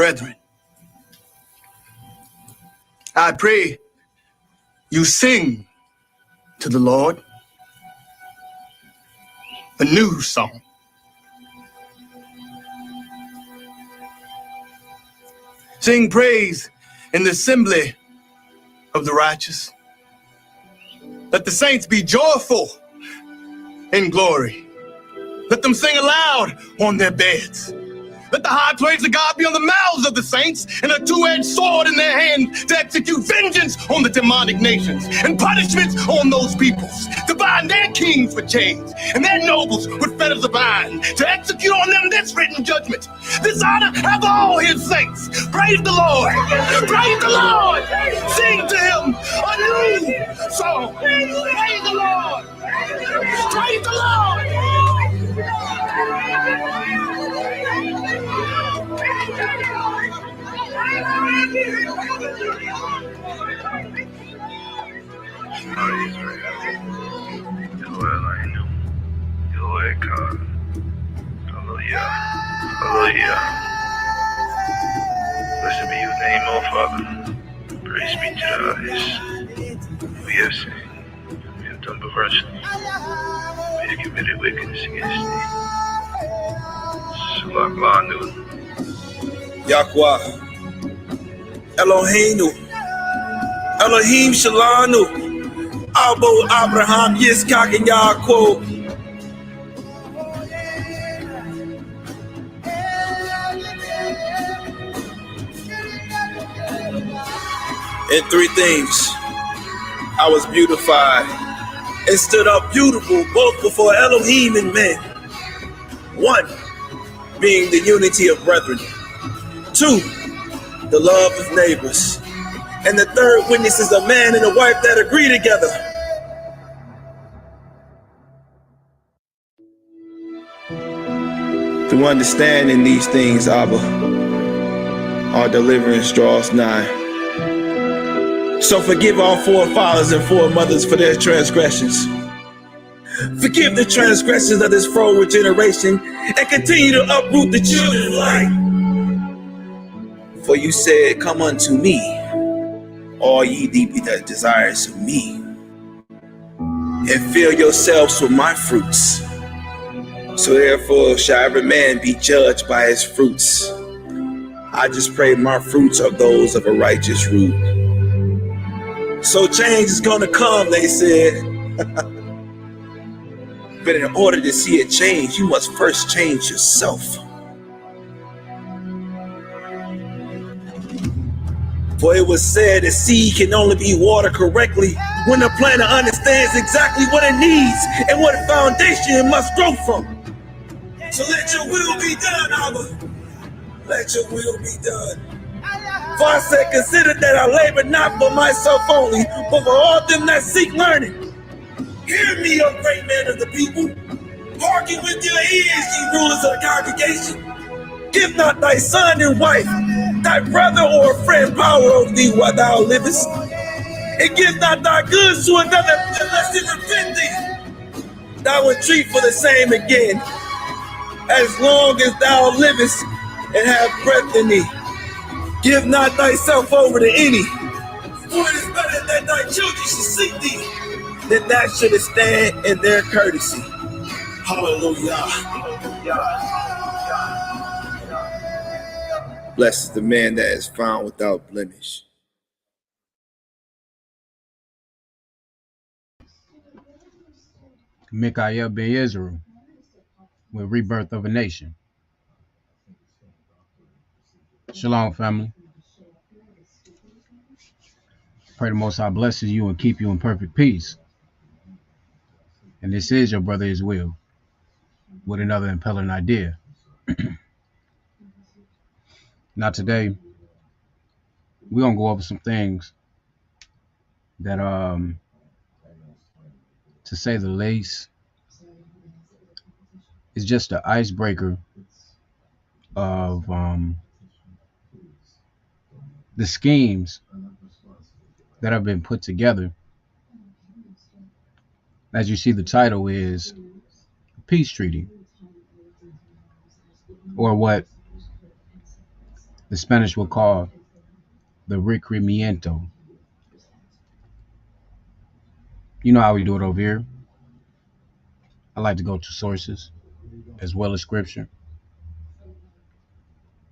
brethren, I pray you sing to the Lord a new song. Sing praise in the assembly of the righteous. Let the saints be joyful in glory. Let them sing aloud on their beds. Let the high praise of God be on the mouths of the saints and a two-edged sword in their hand to execute vengeance on the demonic nations and punishments on those peoples, to bind their kings with chains and their nobles with fetters of iron, to execute on them this written judgment. This honor have all his saints. Praise the Lord. Praise the Lord. Sing to him a new song. Praise the Lord. Praise the Lord. Hallelujah. Hallelujah. Blessed be your name, O Father. Praise be to the highest. We have sinned. We have done perversely. We have committed wickedness against thee. Shalak Yahweh, Eloheinu, Elohim Shalanu, Abo Abraham, Yitzchak, and Yaakov. In three things I was beautified and stood up beautiful both before Elohim and men. One, being the unity of brethren. Two, the love of neighbors. And the third witness is a man and a wife that agree together. Through understanding these things, Abba, our deliverance draws nigh. So forgive our forefathers and foremothers for their transgressions. Forgive the transgressions of this forward generation and continue to uproot the children of light. For you said, come unto me, all ye that desires of me, and fill yourselves with my fruits. So therefore shall every man be judged by his fruits. I just pray my fruits are those of a righteous root. So change is gonna come, they said. But in order to see a change, you must first change yourself. For it was said that seed can only be watered correctly when the planter understands exactly what it needs and what foundation it must grow from. So let your will be done, Abba. Let your will be done. For I said, consider that I labor not for myself only, but for all them that seek learning. Hear me, O great man of the people. Hearken with your ears, ye rulers of the congregation. Give not thy son and wife, thy brother or friend power over thee while thou livest. And give not thy goods to another unless it repent thee. Thou entreat for the same again, as long as thou livest and have breath in thee. Give not thyself over to any, for it is better that thy children should seek thee, than that should stand in their courtesy. Hallelujah. Blessed is the man that is found without blemish. Mikael ben Israel with Rebirth of a Nation. Shalom, family. Pray the Most High blesses you and keep you in perfect peace. And this is your brother Israel with another impelling idea. Now today, we're going to go over some things that, to say the least, is just an icebreaker of the schemes that have been put together. As you see, the title is Peace Treaty, or what The Spanish will call the requerimiento. You know how we do it over here. I like to go to sources as well as scripture.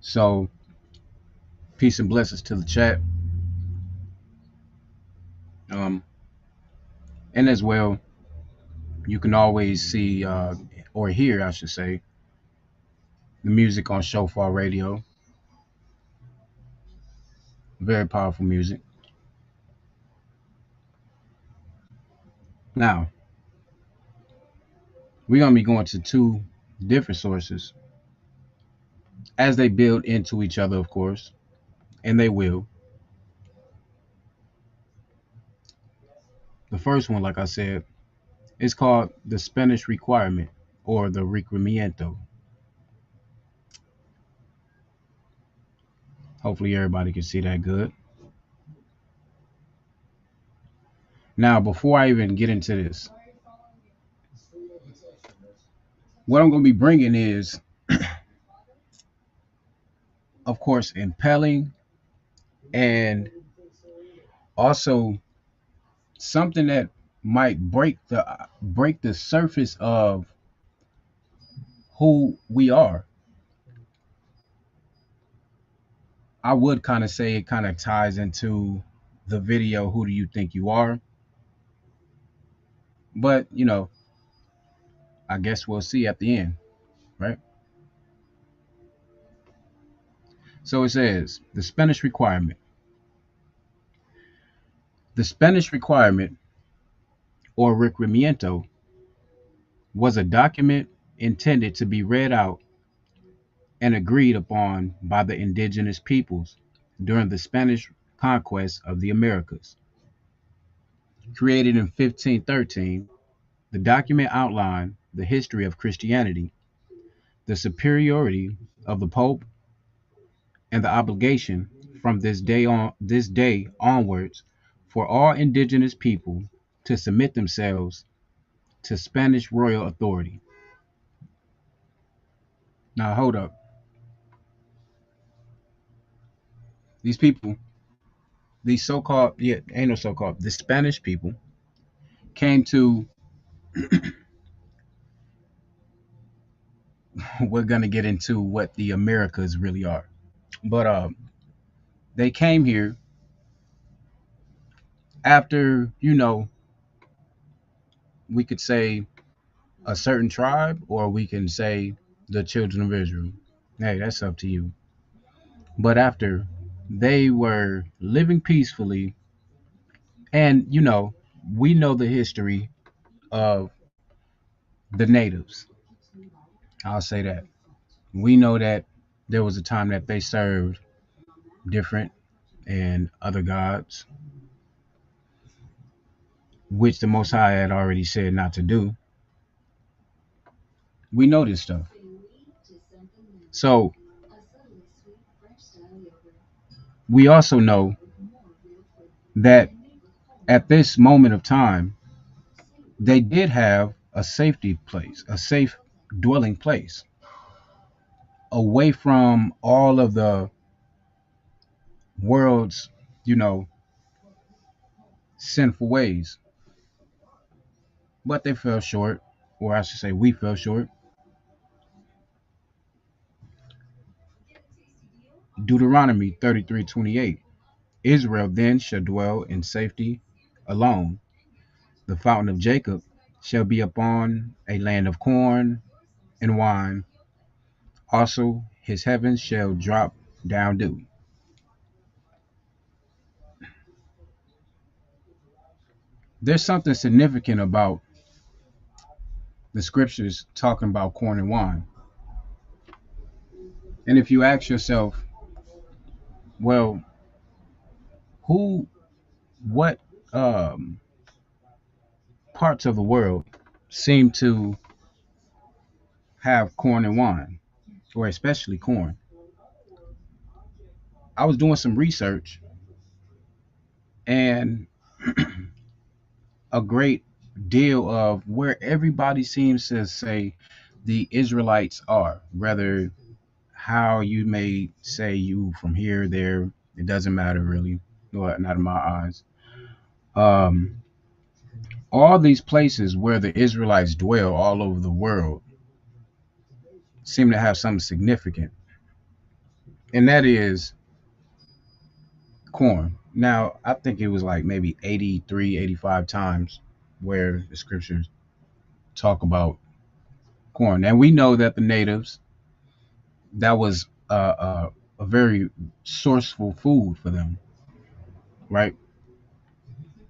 So, peace and blessings to the chat. And as well, you can always see, or hear, I should say, the music on Shofar Radio. Very powerful music. Now, we're going to be going to two different sources as they build into each other, of course, and they will. The first one, like I said, is called the Spanish Requirement or the Requerimiento. Hopefully everybody can see that good. Now, before I even get into this, what I'm going to be bringing is, of course, impelling and also something that might break the surface of who we are. I would kind of say it kind of ties into the video, Who Do You Think You Are? But, I guess we'll see at the end, right? So it says, the Spanish Requirement. The Spanish Requirement, or Requerimiento, was a document intended to be read out and agreed upon by the indigenous peoples during the Spanish conquest of the Americas. Created in 1513, the document outlined the history of Christianity, the superiority of the Pope, and the obligation from this day onwards for all indigenous people to submit themselves to Spanish royal authority. Now hold up. These people, these so-called, ain't no so-called, the Spanish people came to, we're gonna get into what the Americas really are. But they came here after, we could say a certain tribe, or we can say the children of Israel. Hey, that's up to you. But after they were living peacefully, and we know the history of the natives. I'll say that. We know that there was a time that they served different and other gods, which the Most High had already said not to do. We know this stuff. So we also know that at this moment of time, they did have a safety place, a safe dwelling place, away from all of the world's, sinful ways. But they fell short, or I should say we fell short. Deuteronomy 33:28. Israel then shall dwell in safety alone. The fountain of Jacob shall be upon a land of corn and wine. Also his heavens shall drop down dew. There's something significant about the scriptures talking about corn and wine. And if you ask yourself, well, what parts of the world seem to have corn and wine, or especially corn? I was doing some research, and a great deal of where everybody seems to say the Israelites are, rather how you may say you from here, there, it doesn't matter really. Well, not in my eyes. Um, all these places where the Israelites dwell all over the world seem to have something significant, and that is corn. Now, I think it was like maybe 83, 85 times where the scriptures talk about corn. And we know that the natives, that was a very sourceful food for them, right?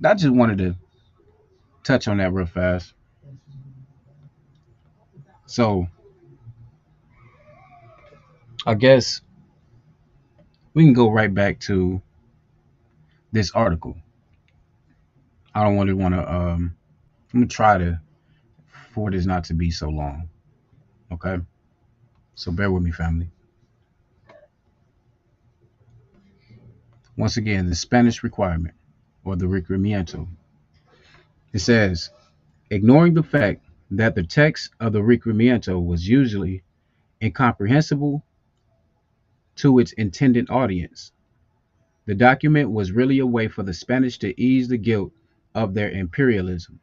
I just wanted to touch on that real fast. So I guess we can go right back to this article. I don't really want to. I'm gonna try to for this not to be so long. Okay, so bear with me, family. Once again, the Spanish requirement or the requerimiento. It says, ignoring the fact that the text of the requerimiento was usually incomprehensible to its intended audience, the document was really a way for the Spanish to ease the guilt of their imperialism.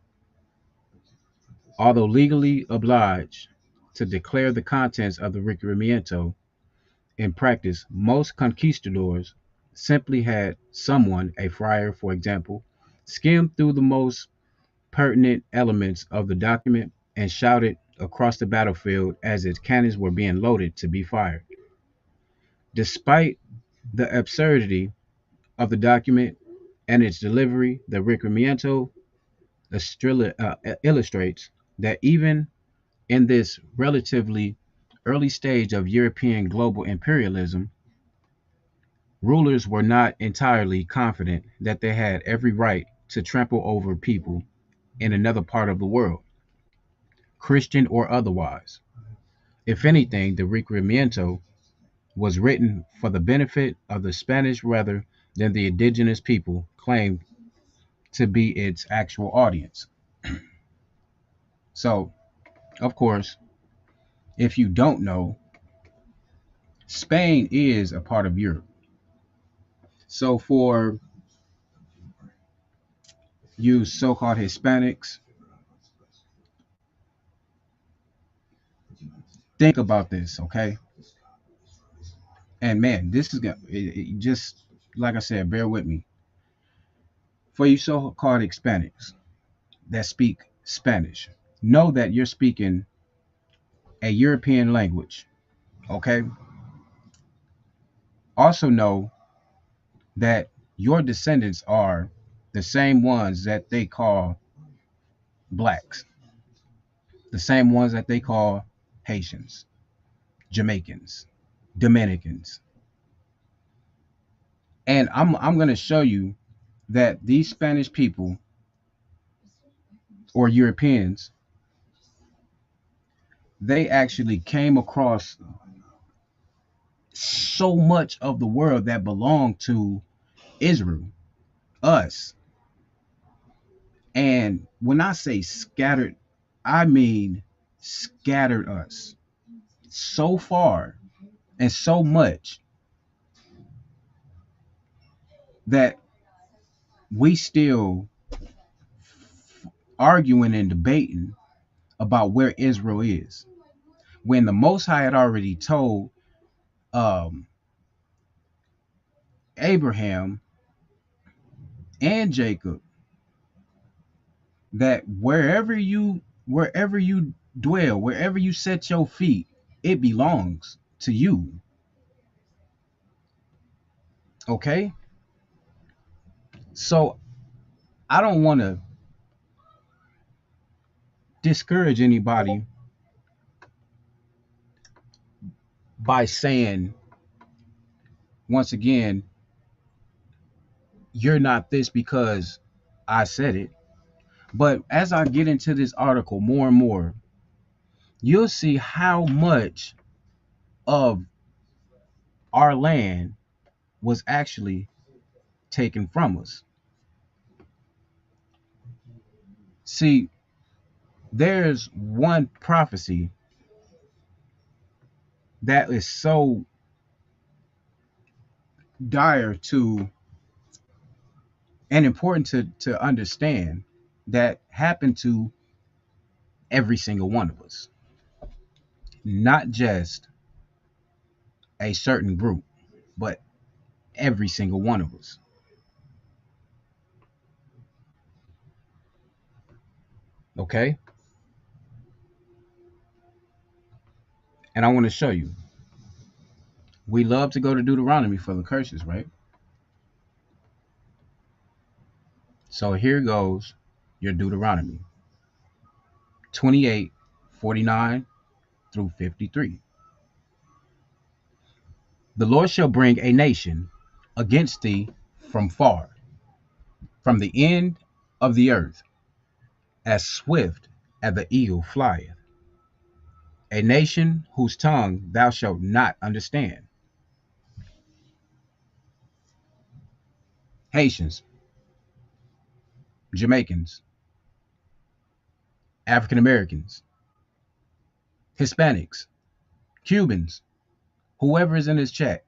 Although legally obliged to declare the contents of the requerimiento, in practice, most conquistadors simply had someone, a friar for example, skim through the most pertinent elements of the document and shout it across the battlefield as its cannons were being loaded to be fired. Despite the absurdity of the document and its delivery, the requerimiento illustrates that even in this relatively early stage of European global imperialism, rulers were not entirely confident that they had every right to trample over people in another part of the world, Christian or otherwise. If anything, the Requerimiento was written for the benefit of the Spanish rather than the indigenous people claimed to be its actual audience. So, of course, if you don't know, Spain is a part of Europe. So, for you so called Hispanics, think about this, okay? And man, this is just like I said, bear with me. For you so called Hispanics that speak Spanish, know that you're speaking a European language, okay? Also know that your descendants are the same ones that they call blacks, the same ones that they call Haitians, Jamaicans, Dominicans. And I'm going to show you that these Spanish people or Europeans, they actually came across so much of the world that belonged to Israel, us. And when I say scattered, I mean scattered us so far and so much that we still arguing and debating about where Israel is. When the Most High had already told um, Abraham and Jacob that wherever you dwell, wherever you set your feet, it belongs to you. Okay? So I don't want to discourage anybody by saying, once again, you're not this because I said it. But as I get into this article more and more, you'll see how much of our land was actually taken from us. See, there's one prophecy that is so dire to and important to understand that happened to every single one of us, not just a certain group, but every single one of us. Okay? And I want to show you. We love to go to Deuteronomy for the curses, right? So here goes your Deuteronomy 28:49 through 53. The Lord shall bring a nation against thee from far, from the end of the earth, as swift as the eagle flieth, a nation whose tongue thou shalt not understand. Haitians, Jamaicans, African Americans, Hispanics, Cubans, whoever is in this chat,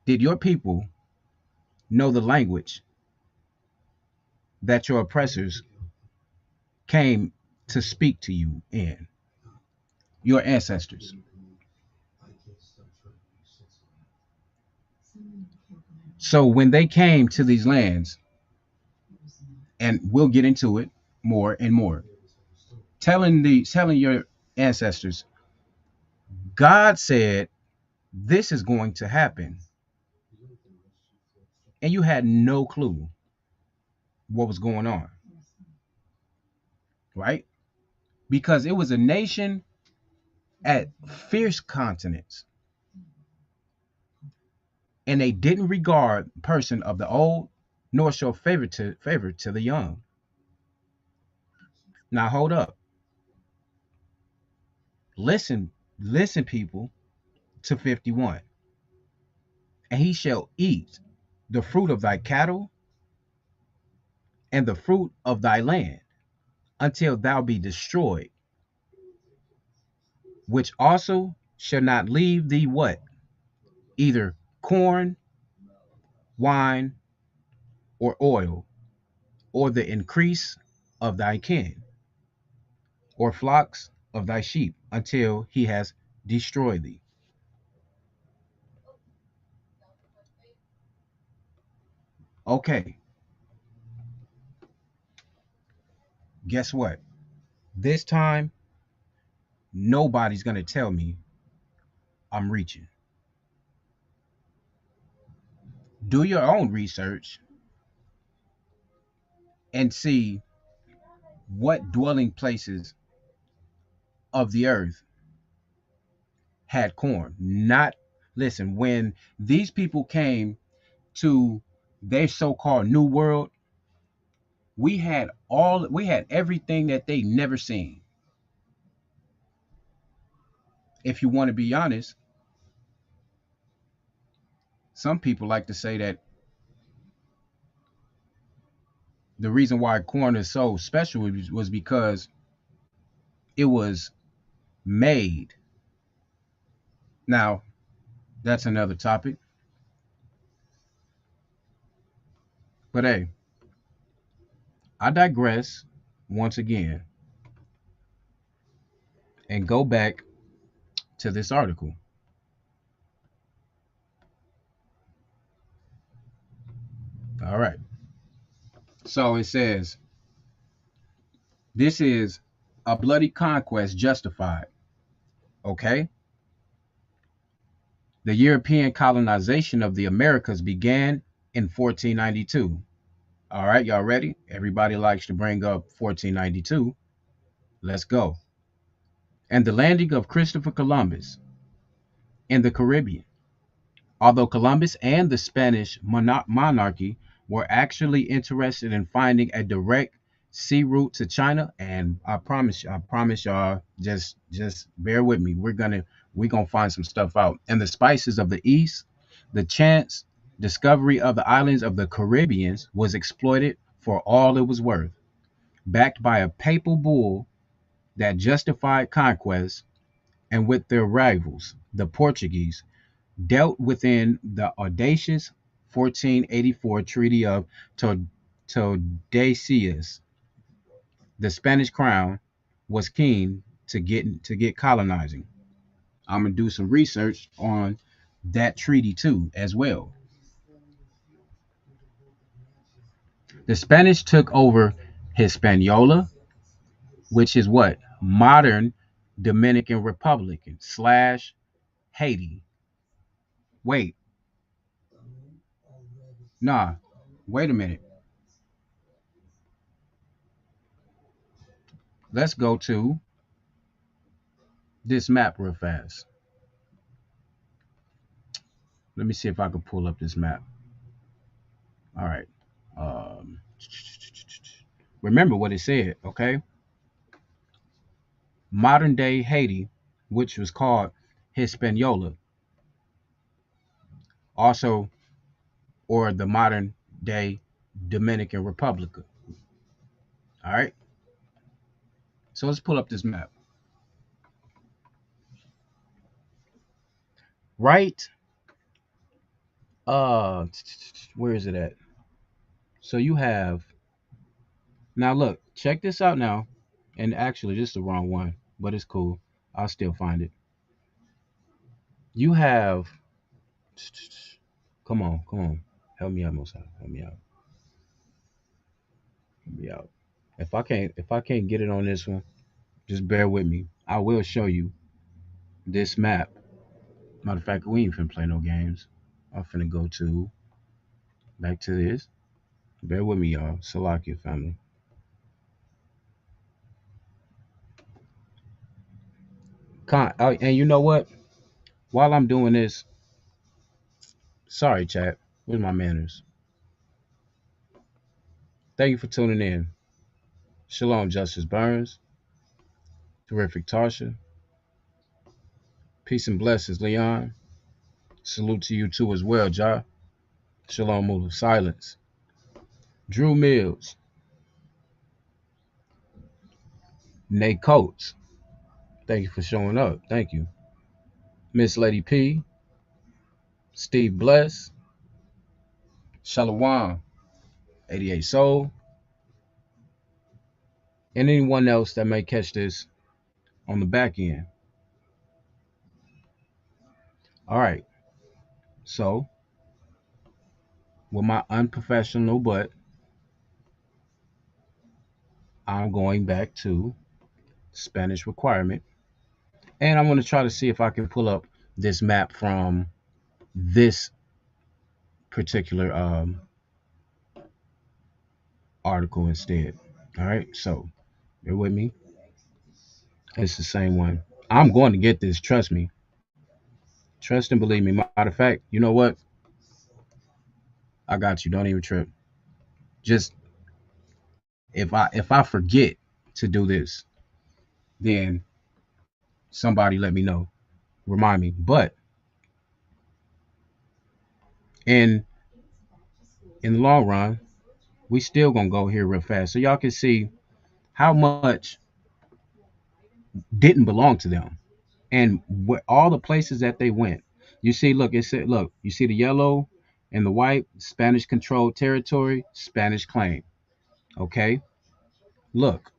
did your people know the language that your oppressors came to speak to you in? Your ancestors. So when they came to these lands, and we'll get into it more and more, telling your ancestors, God said this is going to happen, and you had no clue what was going on, right? Because it was a nation at fierce continents, and they didn't regard person of the old nor show favor to the young. Now hold up. Listen, people, to 51. And he shall eat the fruit of thy cattle and the fruit of thy land until thou be destroyed, which also shall not leave thee what? Either corn, wine, or oil, or the increase of thy kin, or flocks of thy sheep, until he has destroyed thee. Okay, guess what? This time, nobody's going to tell me I'm reaching. Do your own research and see what dwelling places of the earth had corn. Not, listen, when these people came to their so-called new world, we had everything that they never seen. If you want to be honest, some people like to say that the reason why corn is so special was because it was made. Now, that's another topic. But hey, I digress once again and go back to this article. All right. So it says, this is a bloody conquest justified. Okay. The European colonization of the Americas began in 1492. All right, y'all ready? Everybody likes to bring up 1492. Let's go. And the landing of Christopher Columbus in the Caribbean. Although Columbus and the Spanish monarchy were actually interested in finding a direct sea route to China, and I promise y'all, just bear with me. We're gonna find some stuff out. And the spices of the East, the chance discovery of the islands of the Caribbean was exploited for all it was worth, backed by a papal bull that justified conquest and with their rivals, the Portuguese, dealt within the audacious 1484 Treaty of Tordesillas. The Spanish crown was keen to get colonizing. I'm gonna do some research on that treaty too, as well. The Spanish took over Hispaniola, which is what modern Dominican Republic slash Haiti. Wait, nah, wait a minute. Let's go to this map real fast. Let me see if I can pull up this map. All right. Um, Remember what it said, okay? Modern day Haiti, which was called Hispaniola, also, or the modern day Dominican Republic. All right. So let's pull up this map. Right. Where is it at? So you have, now look, check this out now. And actually, this is the wrong one, but it's cool. I'll still find it. You have, come on. Help me out, Mosai. Help me out. Help me out. If I can't get it on this one, just bear with me. I will show you this map. Matter of fact, we ain't finna play no games. I'm finna go to back to this. Bear with me, y'all. Salakia family. And you know what? While I'm doing this, sorry, chat. Where's my manners? Thank you for tuning in. Shalom, Justice Burns. Terrific Tarsha. Peace and blessings, Leon. Salute to you too as well, Ja. Shalom, Mula. Silence. Drew Mills. Nate Coates. Thank you for showing up. Thank you. Miss Lady P. Steve Bless. Shalom. 88 Soul. And anyone else that may catch this on the back end. All right. So, with my unprofessional butt, I'm going back to Spanish requirement. And I'm going to try to see if I can pull up this map from this particular article instead. All right. So, bear with me. It's the same one. I'm going to get this. Trust me. Trust and believe me. Matter of fact, you know what? I got you. Don't even trip. Just if I forget to do this, then somebody let me know. Remind me. But in the long run, we still gonna go here real fast so y'all can see how much didn't belong to them and all the places that they went. You see, look, it said, look, you see the yellow and the white, Spanish controlled territory, Spanish claim. Okay, look,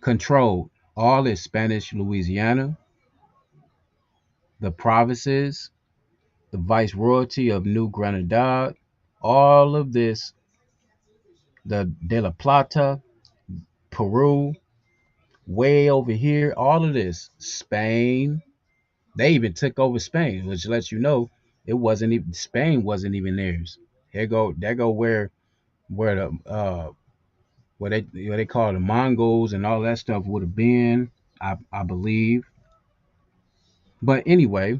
controlled, all is Spanish Louisiana, the provinces, the viceroyalty of New Granada, all of this, the De La Plata, Peru, way over here, all of this, Spain. They even took over Spain, which lets you know it wasn't even Spain wasn't even theirs. There go where the what they call the Mongols and all that stuff would have been, I believe. But anyway,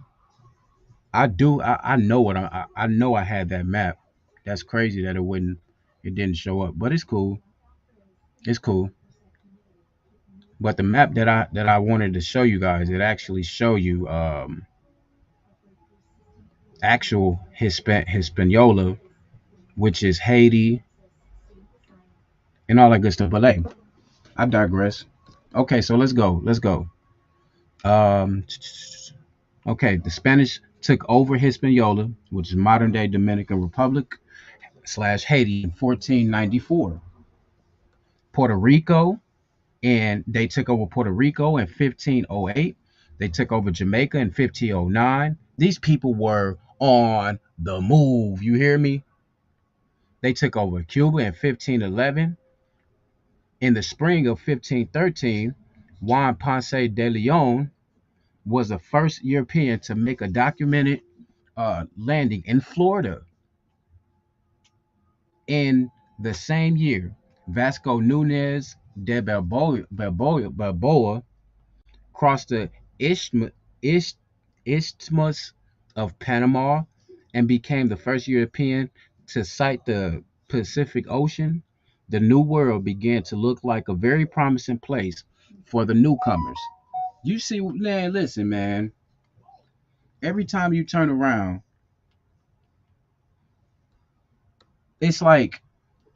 I know what I know I had that map. That's crazy that it didn't show up, but it's cool. It's cool. But the map that I wanted to show you guys, it actually show you actual Hispaniola, which is Haiti and all that good stuff. But hey, I digress. Okay, so let's go. Um, okay, the Spanish took over Hispaniola, which is modern day Dominican Republic / Haiti, in 1494. Puerto Rico, and they took over Puerto Rico in 1508. They took over Jamaica in 1509. These people were on the move. You hear me? They took over Cuba in 1511. In the spring of 1513, Juan Ponce de Leon was the first European to make a documented landing in Florida. In the same year, Vasco Nunez de Balboa crossed the Isthmus of Panama and became the first European to sight the Pacific Ocean. The New World began to look like a very promising place for the newcomers. You see, man, listen, man. Every time you turn around, it's like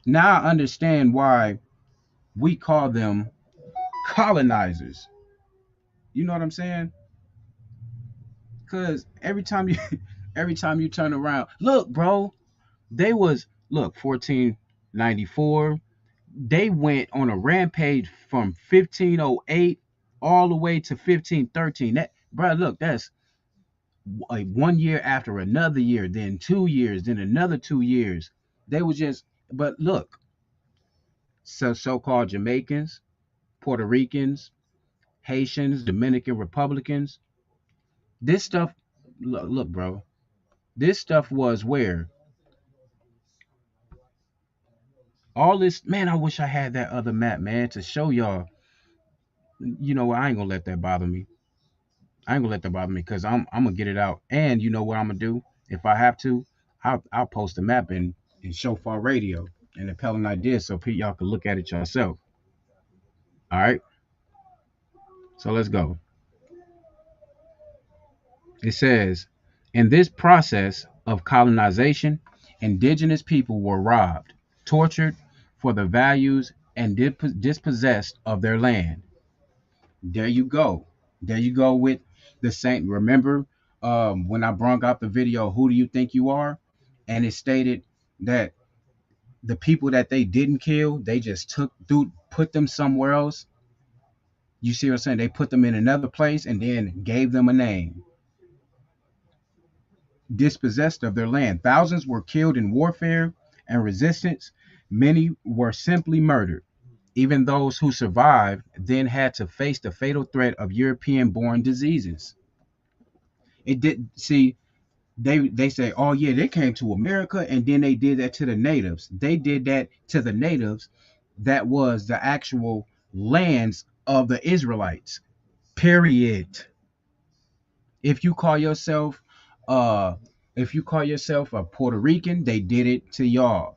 now I understand why we call them colonizers. You know what I'm saying? Because every time you turn around, look, bro, they was look 1494. They went on a rampage from 1508 all the way to 1513. That, bro, look, that's like 1 year after another year, then 2 years, then another 2 years. They was just, but look, so-called Jamaicans, Puerto Ricans, Haitians, Dominican Republicans. This stuff, look, bro, this stuff was where all this, man. I wish I had that other map, man, to show y'all. You know what? I ain't gonna let that bother me. I ain't gonna let that bother me because I'm gonna get it out. And you know what I'm gonna do? If I have to, I'll post a map in Shofar Radio and Impelling Ideas so y'all can look at it yourself. All right. So let's go. It says, in this process of colonization, indigenous people were robbed, tortured for the values, and dispossessed of their land. There you go. There you go with the same. Remember when I brought out the video, Who Do You Think You Are? And it stated that the people that they didn't kill, they just put them somewhere else. You see what I'm saying? They put them in another place and then gave them a name. Dispossessed of their land. Thousands were killed in warfare and resistance. Many were simply murdered. Even those who survived then had to face the fatal threat of European-born diseases. It did see they say, oh yeah, they came to America and then they did that to the natives. They did that to the natives. That was the actual lands of the Israelites. Period. If you call yourself uh if you call yourself a Puerto Rican, they did it to y'all.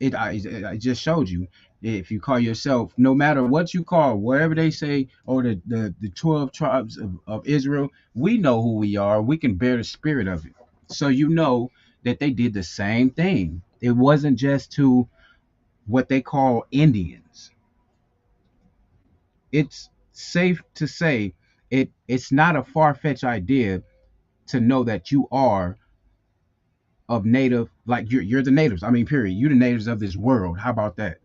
I just showed you. If you call yourself, no matter what you call, whatever they say, or the 12 tribes of Israel, we know who we are. We can bear the spirit of it. So you know that they did the same thing. It wasn't just to what they call Indians. It's safe to say it's not a far-fetched idea to know that you are of native, like you're the natives. I mean, period. You're the natives of this world. How about that?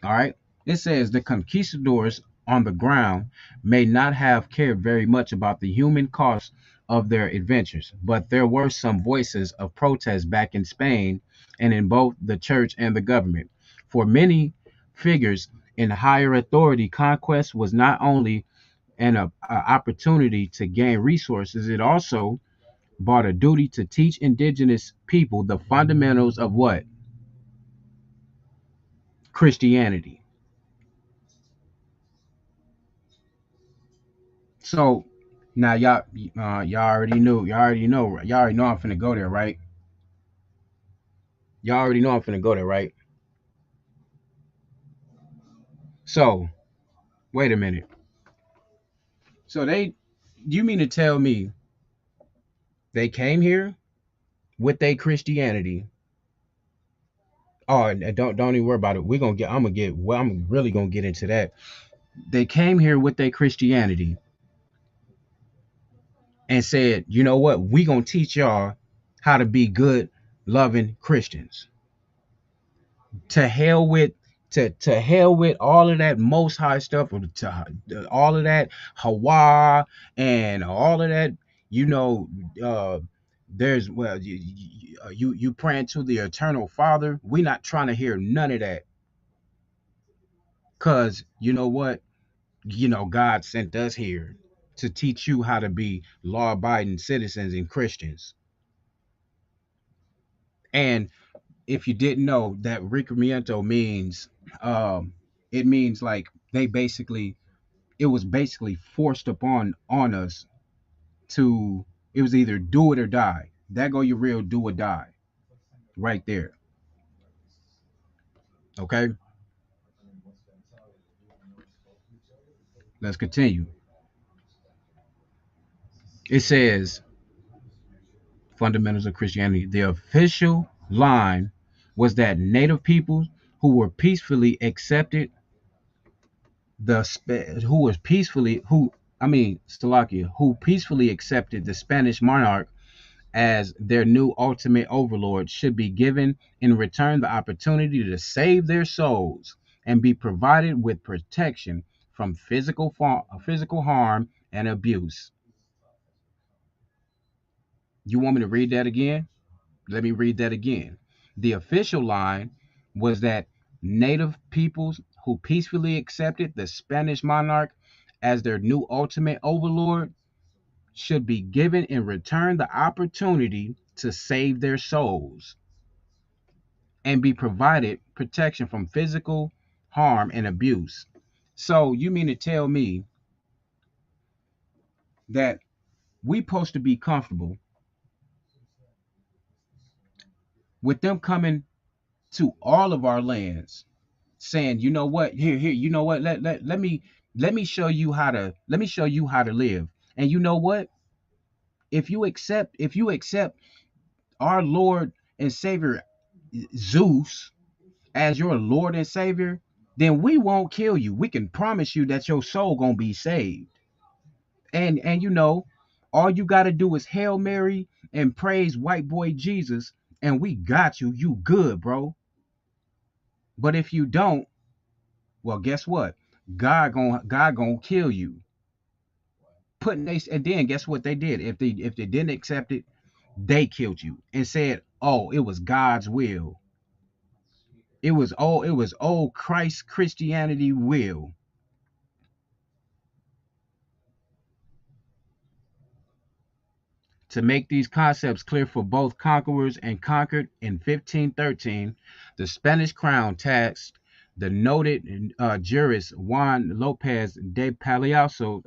All right. It says the conquistadors on the ground may not have cared very much about the human cost of their adventures, but there were some voices of protest back in Spain and in both the church and the government. For many figures in higher authority, conquest was not only an opportunity to gain resources, it also brought a duty to teach indigenous people the fundamentals of what? Christianity. So now y'all already knew. Y'all already know I'm finna go there, right? Y'all already know I'm finna go there, right? So wait a minute. So you mean to tell me they came here with their Christianity? Oh, and don't even worry about it. I'm really gonna get into that. They came here with their Christianity, and said, you know what, we gonna teach y'all how to be good, loving Christians. To hell with to hell with all of that most high stuff, or all of that Hawa and all of that, you know, there's well you praying to the eternal Father. We not trying to hear none of that, because you know what, you know, God sent us here to teach you how to be law-abiding citizens and Christians. And if you didn't know, that requiremento means, it means like they basically, it was basically forced upon us to, it was either do it or die. That go your real do or die right there. Okay, let's continue. It says fundamentals of Christianity. The official line was that native peoples who were peacefully accepted who was peacefully who I mean Slovakia, who peacefully accepted the Spanish monarch as their new ultimate overlord, should be given in return the opportunity to save their souls and be provided with protection from physical harm and abuse. You want me to read that again? Let me read that again. The official line was that native peoples who peacefully accepted the Spanish monarch as their new ultimate overlord should be given in return the opportunity to save their souls and be provided protection from physical harm and abuse. So you mean to tell me that we supposed to be comfortable with them coming to all of our lands, saying, you know what, here, you know what, let me show you how to live. And you know what? If you accept our Lord and Savior Zeus as your Lord and Savior, then we won't kill you. We can promise you that your soul gonna be saved. And you know, all you gotta do is Hail Mary and praise white boy Jesus, and we got you. You good, bro. But if you don't, well, guess what? God gonna kill you. And then guess what they did? If they didn't accept it, they killed you and said, "Oh, it was God's will. It was Christianity will." To make these concepts clear for both conquerors and conquered, in 1513, the Spanish crown tasked the noted jurist Juan Lopez de Palacios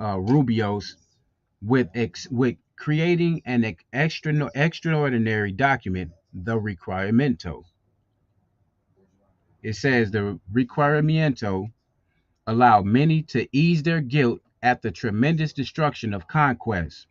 Rubios with creating an extraordinary document, the Requiremento. It says the Requiremento allowed many to ease their guilt at the tremendous destruction of conquest.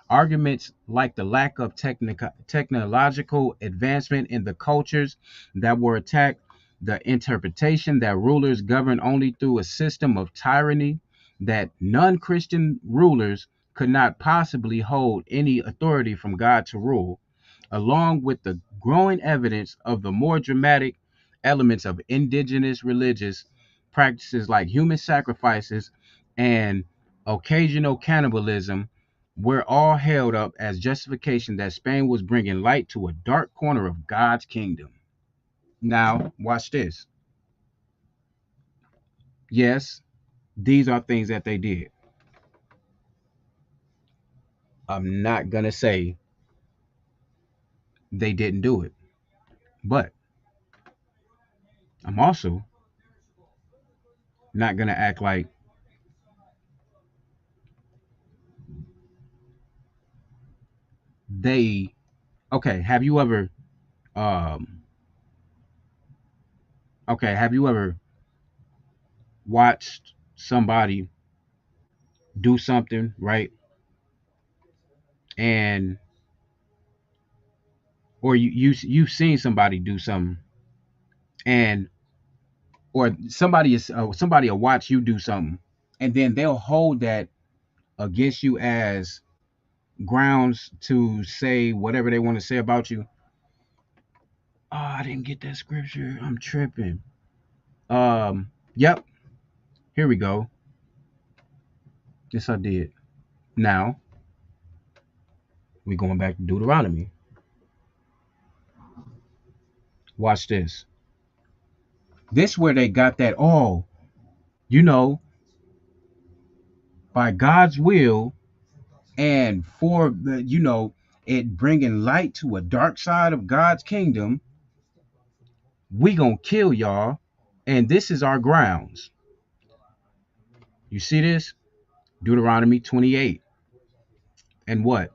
Arguments like the lack of technological advancement in the cultures that were attacked, the interpretation that rulers govern only through a system of tyranny, that non Christian rulers could not possibly hold any authority from God to rule, along with the growing evidence of the more dramatic elements of indigenous religious practices like human sacrifices and occasional cannibalism, were all held up as justification that Spain was bringing light to a dark corner of God's kingdom. Now, watch this. Yes, these are things that they did. I'm not going to say they didn't do it, but I'm also not going to act like they. Okay, um have you ever watched somebody do something, right? And or you've seen somebody do something, and or somebody will watch you do something, and then they'll hold that against you as grounds to say whatever they want to say about you. Oh, I didn't get that scripture. I'm tripping. Yep. Here we go. Yes, I did. Now we're going back to Deuteronomy. Watch this. This where they got that. Oh, you know, by God's will and for the, it bringing light to a dark side of God's kingdom, we gonna kill y'all, and this is our grounds. You see this? Deuteronomy 28 and what?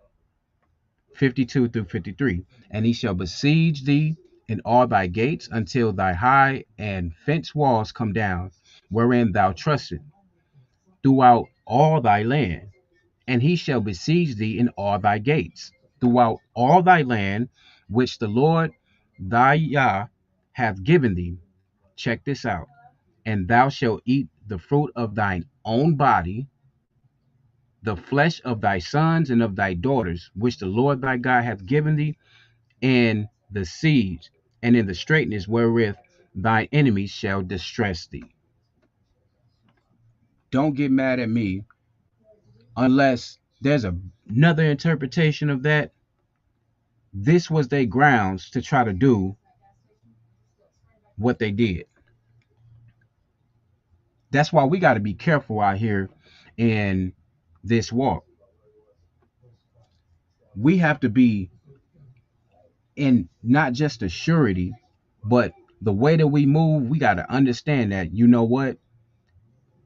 52 through 53. And he shall besiege thee in all thy gates until thy high and fenced walls come down, wherein thou trustest, throughout all thy land. And he shall besiege thee in all thy gates, throughout all thy land, which the Lord thy Yah hath given thee. Check this out. And thou shalt eat the fruit of thine own body, the flesh of thy sons and of thy daughters, which the Lord thy God hath given thee, in the siege and in the straitness wherewith thine enemies shall distress thee. Don't get mad at me unless there's another interpretation of that. This was their grounds to try to do what they did. That's why we got to be careful out here in this walk. We have to be in not just a surety, but the way that we move, we got to understand that, you know what?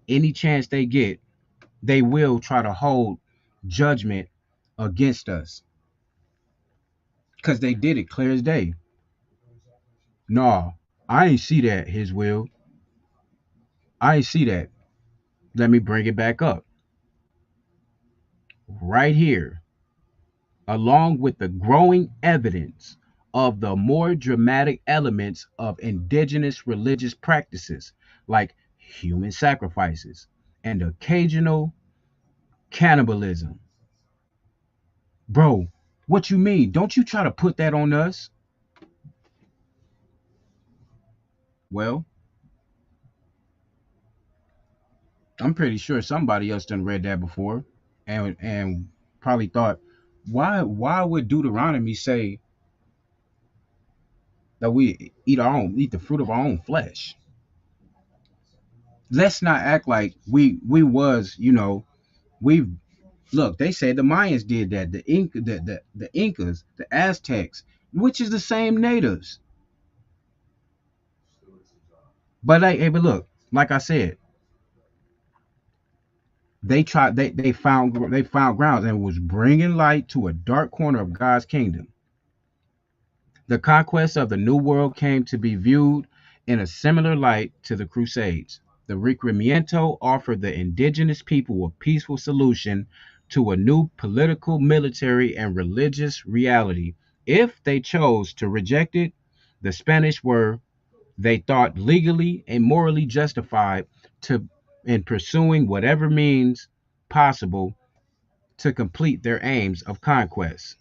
Any chance they get, they will try to hold judgment against us. Because they did it clear as day. No, I ain't see that, his will. I ain't see that. Let me bring it back up. Right here, along with the growing evidence of the more dramatic elements of indigenous religious practices, like human sacrifices and occasional cannibalism. Bro, what you mean? Don't you try to put that on us? Well, I'm pretty sure somebody else done read that before and probably thought, why would Deuteronomy say that we eat the fruit of our own flesh? Let's not act like we was, we look, they say the Mayans did that, the Incas, the Aztecs, which is the same natives. But but look, like I said, they found grounds and was bringing light to a dark corner of God's kingdom. The conquest of the New World came to be viewed in a similar light to the Crusades. The REQUIREMENTO offered the indigenous people a peaceful solution to a new political, military, and religious reality. If they chose to reject it, the Spanish were, they thought, legally and morally justified in pursuing whatever means possible to complete their aims of conquest.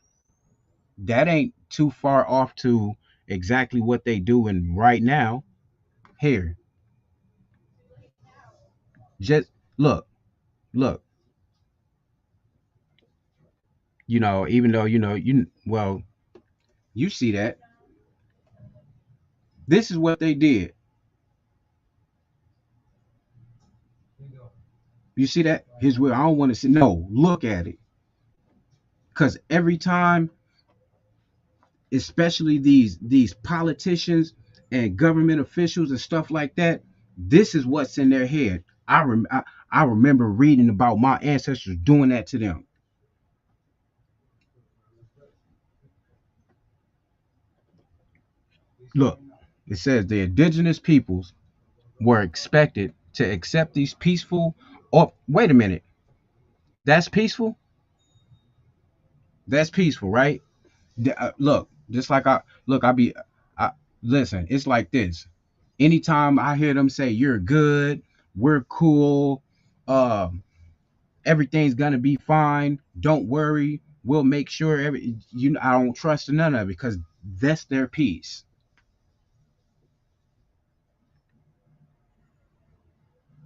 That ain't too far off to exactly what they doing right now. Here, just look, even though you see that this is what they did. You see that? His will. I don't want to see. No, look at it. Because every time, especially these politicians and government officials and stuff like that, this is what's in their head. I remember reading about my ancestors doing that to them. Look, it says the indigenous peoples were expected to accept these peaceful. Oh, wait a minute. That's peaceful? That's peaceful, right? Look, just like listen, it's like this. Anytime I hear them say you're good, we're cool, everything's gonna be fine. Don't worry. We'll make sure I don't trust none of it because that's their peace.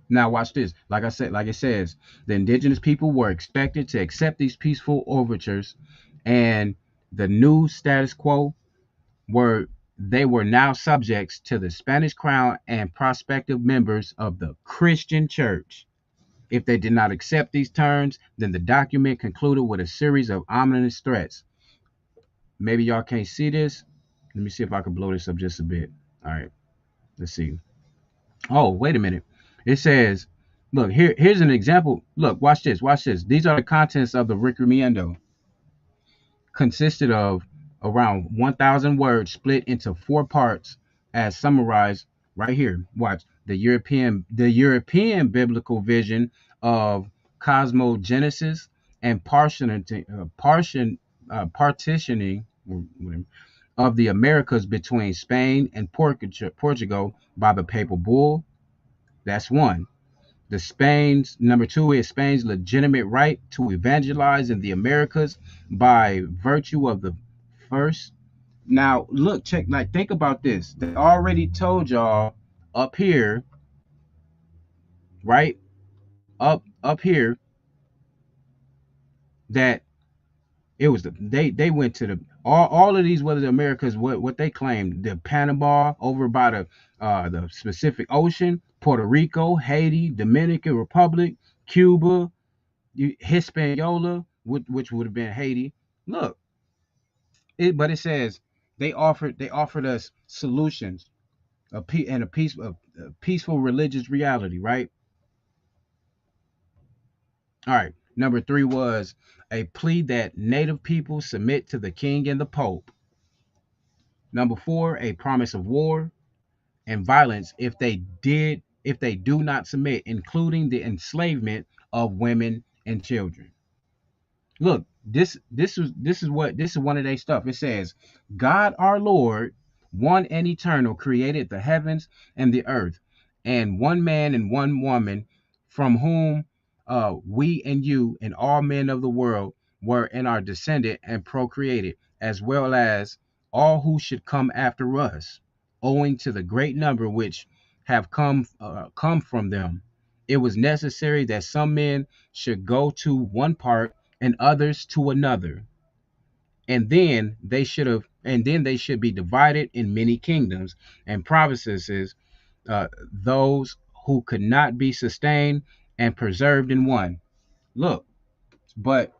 Now watch this. Like I said, like it says, the indigenous people were expected to accept these peaceful overtures, and the new status quo were they were now subjects to the Spanish crown and prospective members of the Christian church. If they did not accept these terms, then the document concluded with a series of ominous threats. Maybe y'all can't see this. Let me see if I can blow this up just a bit. All right, let's see. Oh, wait a minute. It says, look, here's an example. Look, watch this, watch this. These are the contents of the Requiremento. Consisted of around 1,000 words split into 4 parts as summarized right here. Watch. The European biblical vision of cosmogenesis and partitioning of the Americas between Spain and Portugal by the papal bull. That's one. The Spain's number two is Spain's legitimate right to evangelize in the Americas by virtue of the first. Now, look, check, like, think about this. They already told y'all up here, right? Up here that it was they went to the all of these, whether the Americas, what they claimed, the Panama over by the Pacific Ocean, Puerto Rico, Haiti, Dominican Republic, Cuba, Hispaniola, which would have been Haiti. Look, but it says they offered us solutions, a peaceful religious reality, right? All right. Number three was a plea that native people submit to the king and the pope. Number four, a promise of war and violence if they do not submit, including the enslavement of women and children. Look, this is one of their stuff. It says, God our Lord, one and eternal, created the heavens and the earth, and one man and one woman, from whom we and you and all men of the world were and are descended and procreated, as well as all who should come after us, owing to the great number which have come from them. It was necessary that some men should go to one part and others to another, and then they should be divided in many kingdoms and provinces, those who could not be sustained and preserved in one. Look, but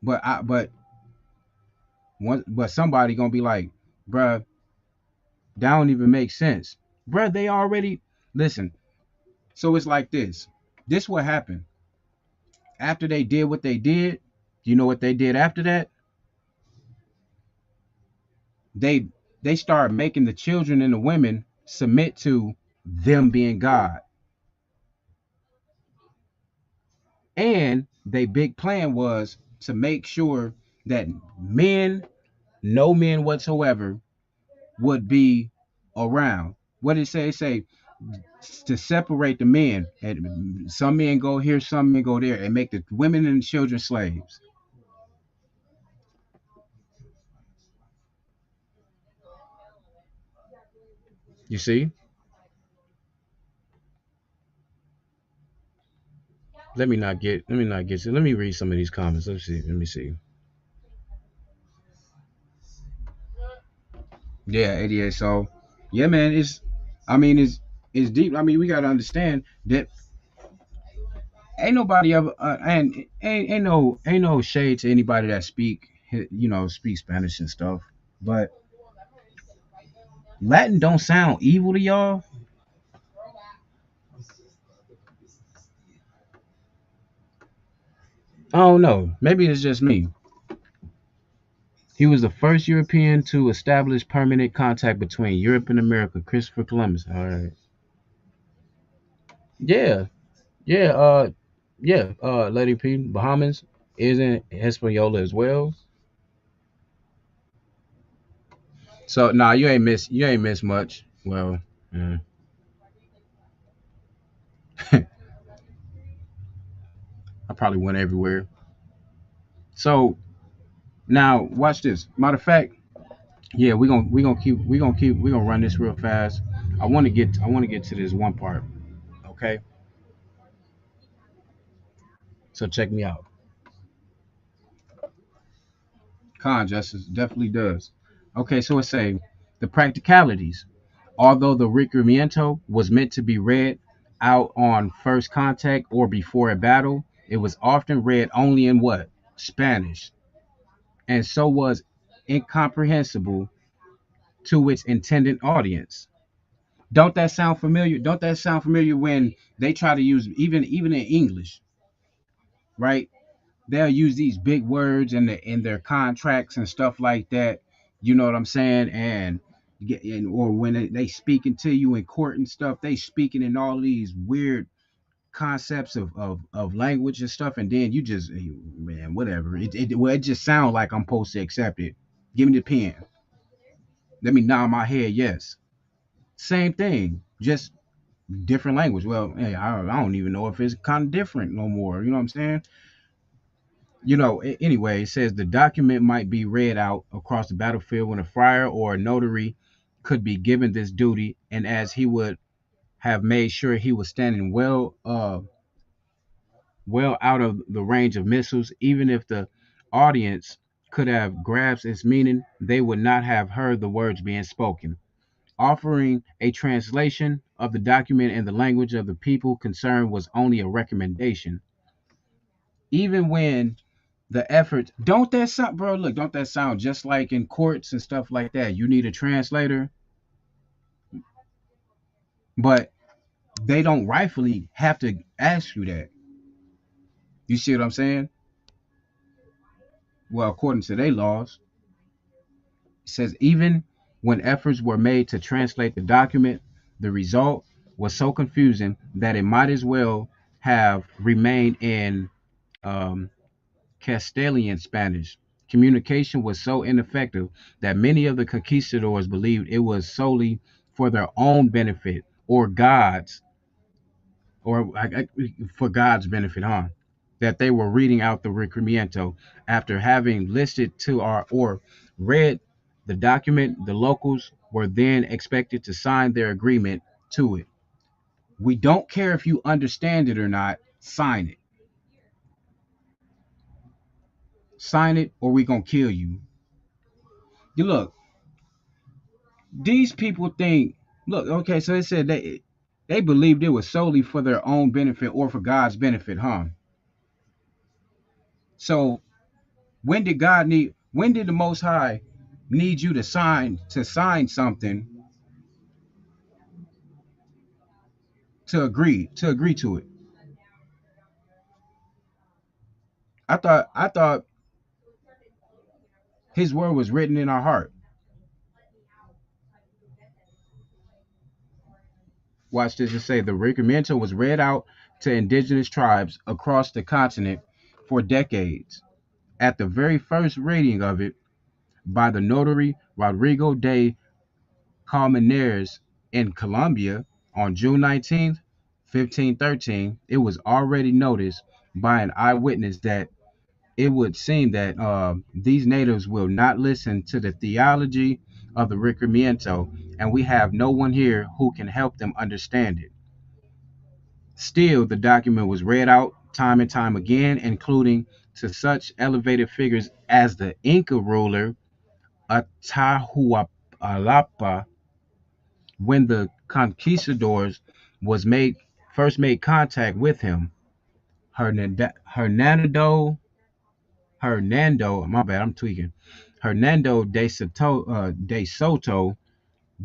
but somebody gonna be like, bruh, that don't even make sense. Bruh, they already listen. So it's like this. This what happened after they did what they did. You know what they did after that? They they start making the children and the women submit to them being God. And their big plan was to make sure that men, no men whatsoever, would be around. What did it say? It say to separate the men. And some men go here, some men go there, and make the women and children slaves. You see? Let me read some of these comments. Let me see. Yeah, 88. So yeah, man, it's deep. I mean, we gotta understand that ain't nobody ever and ain't no shade to anybody that speak Spanish and stuff, but Latin don't sound evil to y'all. I don't know. Maybe it's just me. He was the first European to establish permanent contact between Europe and America. Christopher Columbus. All right. Yeah. Yeah. Yeah. Lady P. Bahamas is in Hispaniola as well. So nah, you ain't miss much. Well, probably went everywhere. So now watch this. Matter of fact, yeah, we're gonna run this real fast. I want to get to this one part. Okay, so check me out. Con justice definitely does. Okay, so it's saying the practicalities. Although the requiremento was meant to be read out on first contact or before a battle, it was often read only in what? Spanish, and so was incomprehensible to its intended audience. Don't that sound familiar? Don't that sound familiar when they try to use even in English, right? They'll use these big words in their contracts and stuff like that. You know what I'm saying? Or when they speaking to you in court and stuff, they speaking in all these weird concepts of language and stuff, and then you just man, whatever. It just sounds like I'm supposed to accept it. Give me the pen. Let me nod my head. Yes. Same thing. Just different language. Well, hey, I don't even know if it's kind of different no more. You know what I'm saying? Anyway, it says the document might be read out across the battlefield when a friar or a notary could be given this duty, and as he would have made sure he was standing well out of the range of missiles, even if the audience could have grasped its meaning, they would not have heard the words being spoken. Offering a translation of the document in the language of the people concerned was only a recommendation. Even when the effort, don't that sound, bro? Look, don't that sound just like in courts and stuff like that? You need a translator, but they don't rightfully have to ask you that. You see what I'm saying? Well, according to their laws, it says even when efforts were made to translate the document, the result was so confusing that it might as well have remained in um, Castilian Spanish. Communication was so ineffective that many of the conquistadors believed it was solely for their own benefit or God's, for God's benefit, huh? That they were reading out the requiremento after having listed to or read the document. The locals were then expected to sign their agreement to it. We don't care if you understand it or not. Sign it. Sign it, or we gonna kill you. You look. These people think. Look. Okay. So it said they believed it was solely for their own benefit or for God's benefit, huh? So when did the Most High need you to sign something to agree to it? I thought his word was written in our heart. Watch this. It say the Requiremento was read out to indigenous tribes across the continent for decades. At the very first reading of it by the notary Rodrigo de Colmenares in Colombia on June 19th, 1513, it was already noticed by an eyewitness that it would seem that these natives will not listen to the theology of the Requiremento, and we have no one here who can help them understand it. Still, the document was read out time and time again, including to such elevated figures as the Inca ruler Atahualpa when the conquistadors was made first made contact with him. Hernando, my bad, I'm tweaking. Hernando de Soto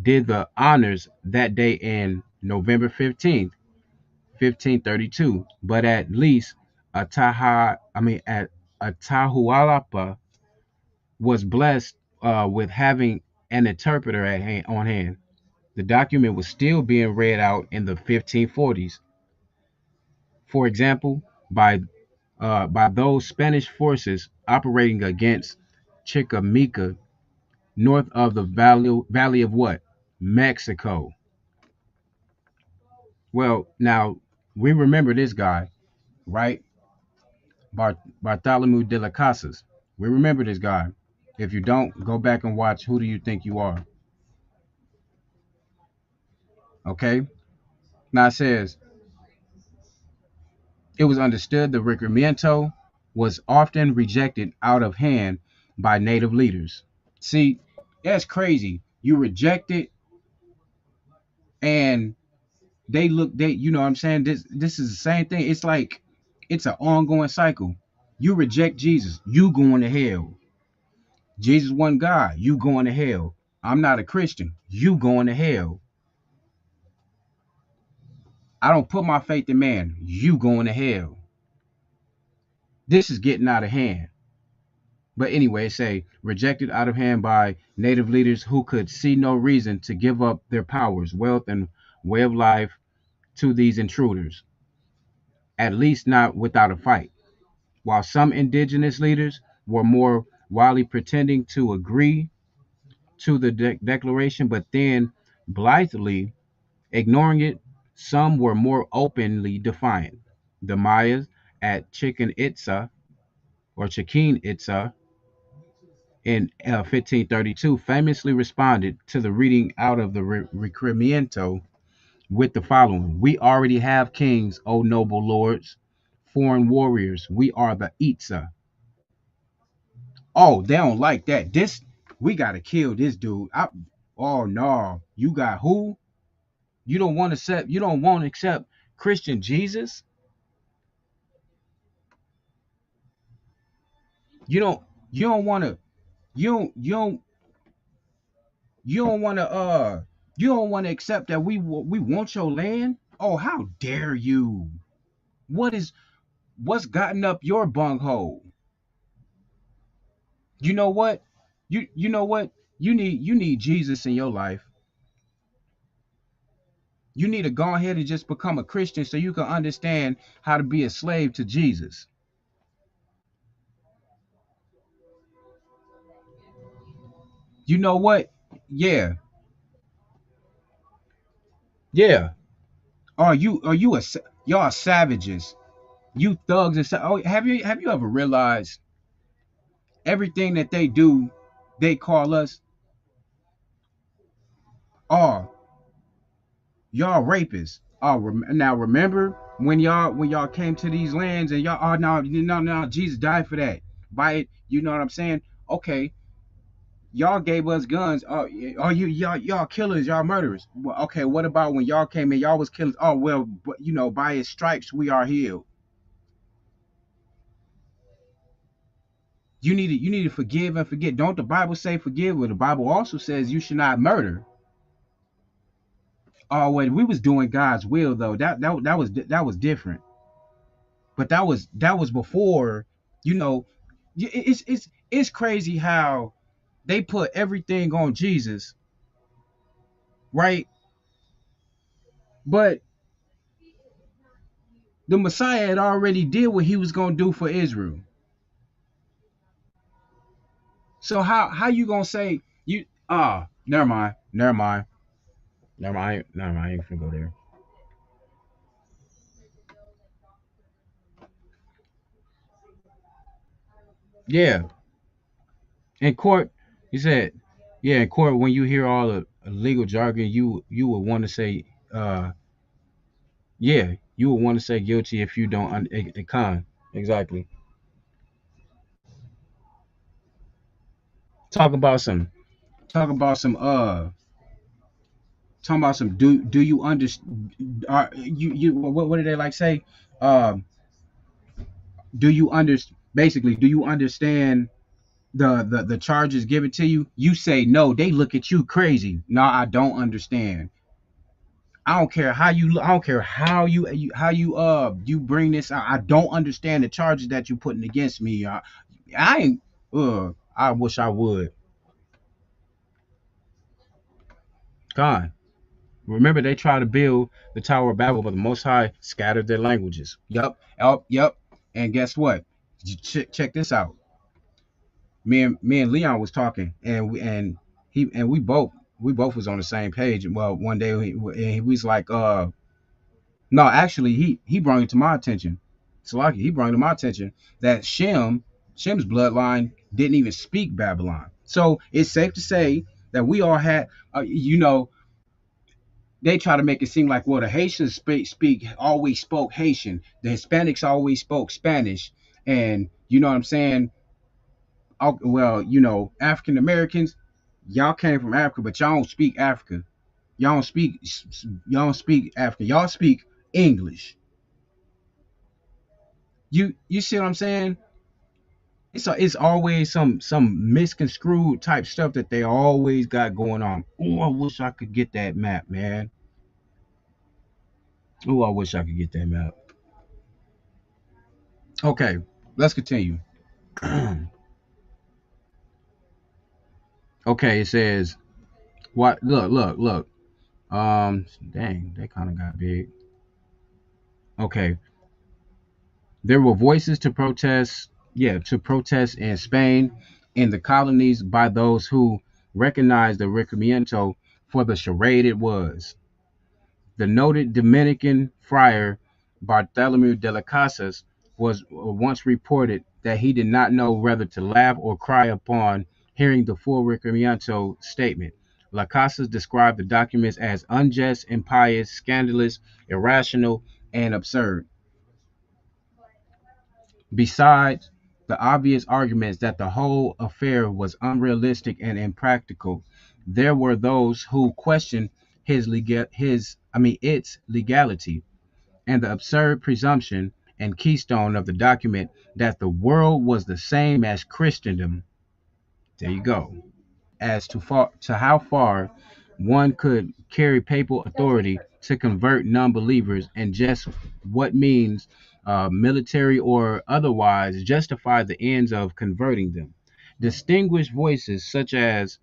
did the honors that day in November 15th, 1532. But at least at Atahualpa was blessed with having an interpreter on hand. The document was still being read out in the 1540s. For example, by those Spanish forces operating against Chichimeca north of the valley of what? Mexico. Well, now we remember this guy, right? Bartholomew de las Casas. We remember this guy. If you don't, go back and watch Who Do You Think You Are? Okay? Now it says, it was understood the requiremento was often rejected out of hand by native leaders. See, that's crazy. You reject it and they you know what I'm saying? This is the same thing. It's like it's an ongoing cycle. You reject Jesus, you going to hell. Jesus wasn't God, you going to hell. I'm not a Christian, you going to hell. I don't put my faith in man, you going to hell. This is getting out of hand. But anyway, say rejected out of hand by native leaders who could see no reason to give up their powers, wealth, and way of life to these intruders, at least not without a fight. While some indigenous leaders were more wildly pretending to agree to the declaration, but then blithely ignoring it, some were more openly defiant. The Mayas at Chichen Itza in 1532 famously responded to the reading out of the Requiremento with the following: "We already have kings, O noble lords, foreign warriors. We are the Itza." Oh, they don't like that. This, we gotta kill this dude. Oh no, you got who? You don't want to accept. You don't want to accept Christian Jesus. You don't. You don't want to. You don't. You don't. You don't want to. You don't want to accept that we want your land. Oh, how dare you? What's gotten up your bunghole? You know what? You know what? You need Jesus in your life. You need to go ahead and just become a Christian so you can understand how to be a slave to Jesus. You know what? Yeah, yeah. Are you y'all are savages? You thugs and oh, have you ever realized everything that they do? They call us, oh, y'all rapists. Oh, now remember when y'all came to these lands and y'all, oh no, Jesus died for that. By it, you know what I'm saying? Okay, y'all gave us guns. Oh, y'all killers, y'all murderers. Well, okay, what about when y'all came in? Y'all was killers. Oh well, but by his stripes we are healed. You need to forgive and forget. Don't the Bible say forgive? Well, the Bible also says you should not murder. Oh, wait, we was doing God's will though. That was different. But that was before. You know, it's crazy how they put everything on Jesus, right? But the Messiah had already did what he was gonna do for Israel. So how you gonna say you? Never mind, never mind, never mind, never mind. I ain't gonna go there. Yeah, in court, he said, yeah, in court when you hear all the legal jargon, you would want to say, yeah, you would want to say guilty if you don't con. Exactly. Talk about some. Talk about some. Talking about some. Do you understand? What do they like say? Um, do you under basically? Do you understand the charges given to you? You say no. They look at you crazy. No, I don't understand. I don't care how you. I don't care how you bring this out. I don't understand the charges that you putting against me. I ain't. I wish I would. God. Remember, they tried to build the Tower of Babel, but the Most High scattered their languages. Yup. Oh, yep. And guess what? Check this out. Me and Leon was talking, and we both was on the same page. Well, one day he was like, no, actually he brought it to my attention. Salaki, he brought to my attention that Shem's bloodline didn't even speak Babylon. So it's safe to say that we all had, they try to make it seem like, well, the Haitians always spoke Haitian, the Hispanics always spoke Spanish, and you know what I'm saying? Well, African Americans, y'all came from Africa, but y'all don't speak Africa. Y'all don't speak Africa. Y'all speak English. You see what I'm saying? It's always some misconstrued type stuff that they always got going on. Oh, I wish I could get that map, man. Oh, I wish I could get that map. Okay, let's continue. Okay, it says what? Look. Dang, that kind of got big. Okay, there were voices to protest, in Spain, in the colonies, by those who recognized the Requiremento for the charade it was. The noted Dominican friar Bartholomew de las Casas was once reported that he did not know whether to laugh or cry upon hearing the full Requiremento statement. Las Casas described the documents as unjust, impious, scandalous, irrational, and absurd. Besides the obvious arguments that the whole affair was unrealistic and impractical, there were those who questioned its legality, and the absurd presumption and keystone of the document that the world was the same as Christendom. There you go. As to how far one could carry papal authority to convert non-believers, and just what means, military or otherwise, justify the ends of converting them. Distinguished voices such as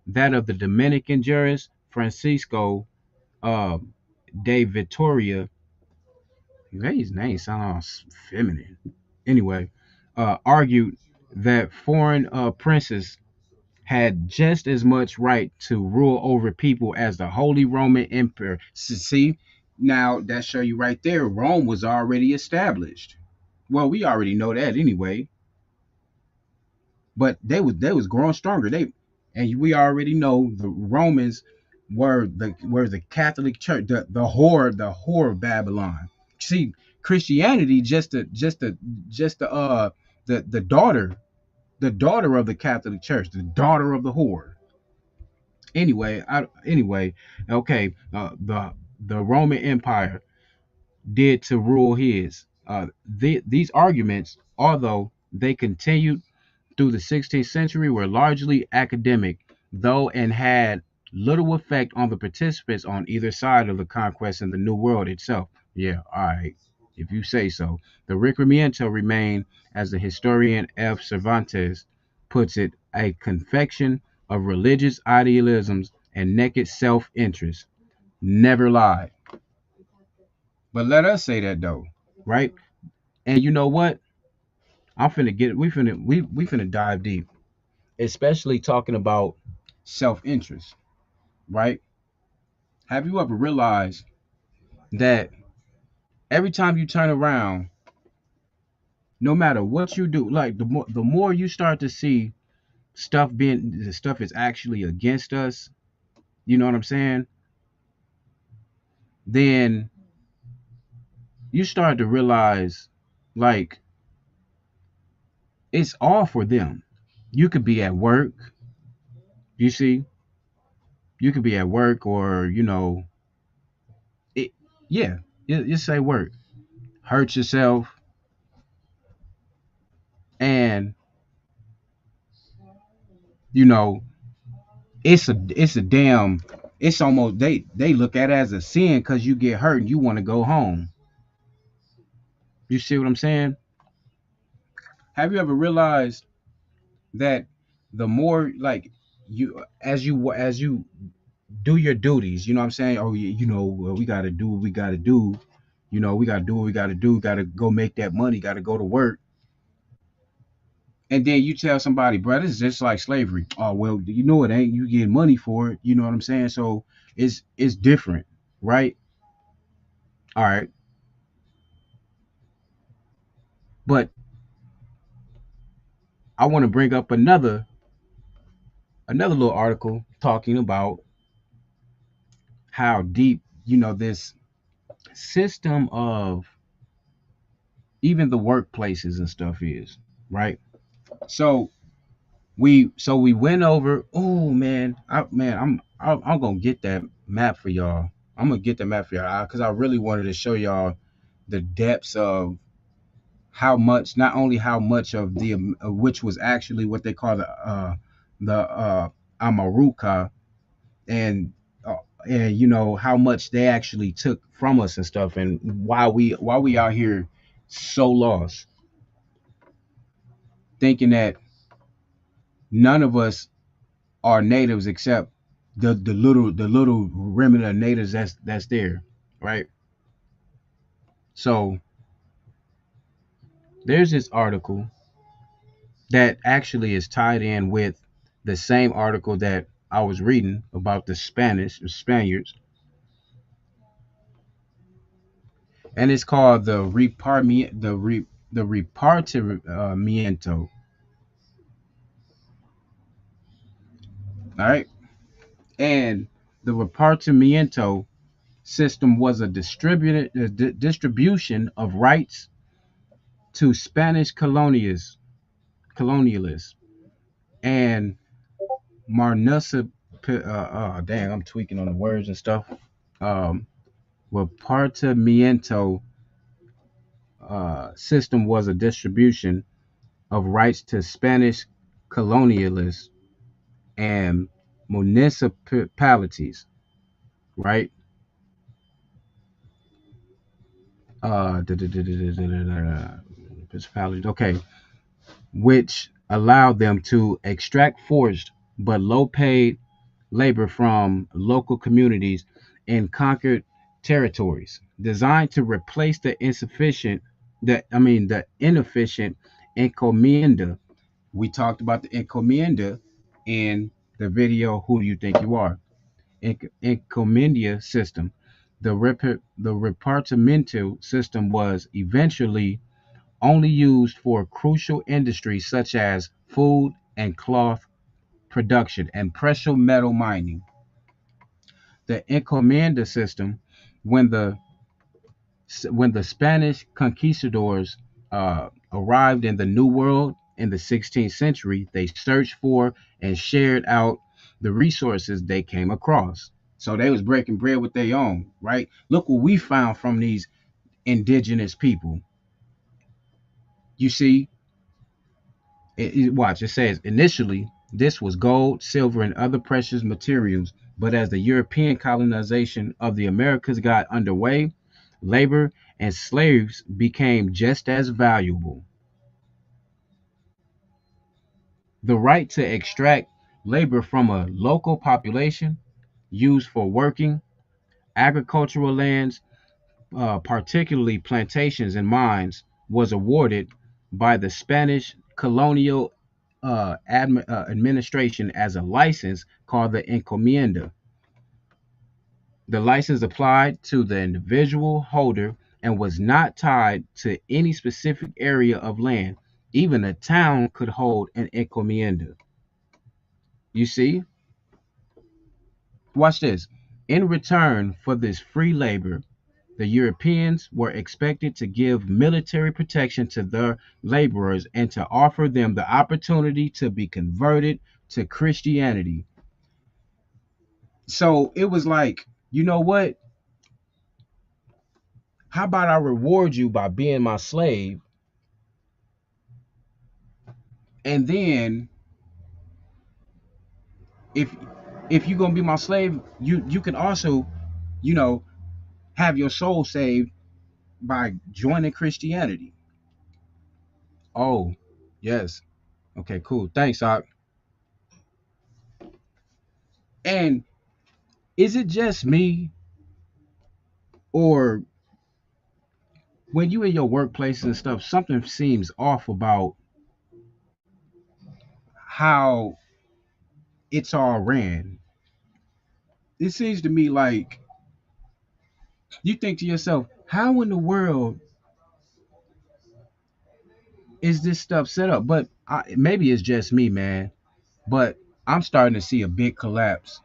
that of the Dominican jurist Francisco uh, de Vitoria, his name sounds feminine. Anyway, argued that foreign princes had just as much right to rule over people as the Holy Roman Emperor. See, now that show you right there, Rome was already established. Well, we already know that anyway, but they was growing stronger. And we already know the Romans were the Catholic Church, the whore of Babylon. See, Christianity the daughter of the Catholic Church, the daughter of the whore. Anyway, okay, the Roman Empire did to rule his. These arguments, although they continued through the 16th century, were largely academic, though, and had little effect on the participants on either side of the conquest in the New World itself. Yeah, all right, if you say so. The Requiremento remained, as the historian F. Cervantes puts it, a confection of religious idealisms and naked self-interest. Never lied. But let us say that though, right? And you know what? I'm finna get we finna dive deep, especially talking about self-interest, right? Have you ever realized that every time you turn around, no matter what you do, like the more you start to see the stuff is actually against us, you know what I'm saying? Then you start to realize, like, it's all for them. You could be at work, you see, you could be at work, or it, yeah, you say work, hurt yourself, and you know it's a damn, it's almost, they look at it as a sin because you get hurt and you want to go home. You see what I'm saying? Have you ever realized that the more, like, you do your duties, you know what I'm saying? Oh, well, we got to do what we got to do. We got to do what we got to do. Got to go make that money. Got to go to work. And then you tell somebody, bro, this is just like slavery. Oh, well, it ain't. You get money for it. You know what I'm saying? So it's different, right? All right. But I want to bring up another little article talking about how deep, this system of even the workplaces and stuff is, right? So we went over. Oh man, I'm gonna get that map for y'all. I'm gonna get the map for y'all because I really wanted to show y'all the depths of how much, not only how much of the which was actually what they call the Amaruka, and uh, and how much they actually took from us and stuff, and why we out here so lost, thinking that none of us are natives except the little remnant of natives that's there, right? So there's this article that actually is tied in with the same article that I was reading about the Spaniards, and it's called the repartimiento. All right, and the repartimiento system was a distribution of rights to Spanish colonialists and Marnusa. Dang, I'm tweaking on the words and stuff. Um, repartimiento system was a distribution of rights to Spanish colonialists and municipalities, right? Municipalities, okay, which allowed them to extract forced but low paid labor from local communities in conquered territories, designed to replace the inefficient encomienda. We talked about the encomienda in the video "Who Do You Think You Are?" Encomienda system. The repartimento system was eventually only used for crucial industries such as food and cloth production and precious metal mining. The encomienda system, when the Spanish conquistadors arrived in the New World in the 16th century, they searched for and shared out the resources they came across. So they was breaking bread with their own, right? Look what we found from these indigenous people. You see, watch, it says initially this was gold, silver, and other precious materials, but as the European colonization of the Americas got underway, labor and slaves became just as valuable. The right to extract labor from a local population used for working agricultural lands, particularly plantations and mines, was awarded by the Spanish colonial administration as a license called the encomienda. The license applied to the individual holder and was not tied to any specific area of land. Even a town could hold an encomienda. You see? Watch this. In return for this free labor, the Europeans were expected to give military protection to their laborers and to offer them the opportunity to be converted to Christianity. So it was like, you know what? How about I reward you by being my slave? And then if you're gonna be my slave, you can also, you know, have your soul saved by joining Christianity. Oh, yes. Okay, cool. Thanks, Doc. And is it just me, or when you in your workplace and stuff, something seems off about how it's all ran? It seems to me like you think to yourself, how in the world is this stuff set up? But maybe it's just me, man. But I'm starting to see a big collapse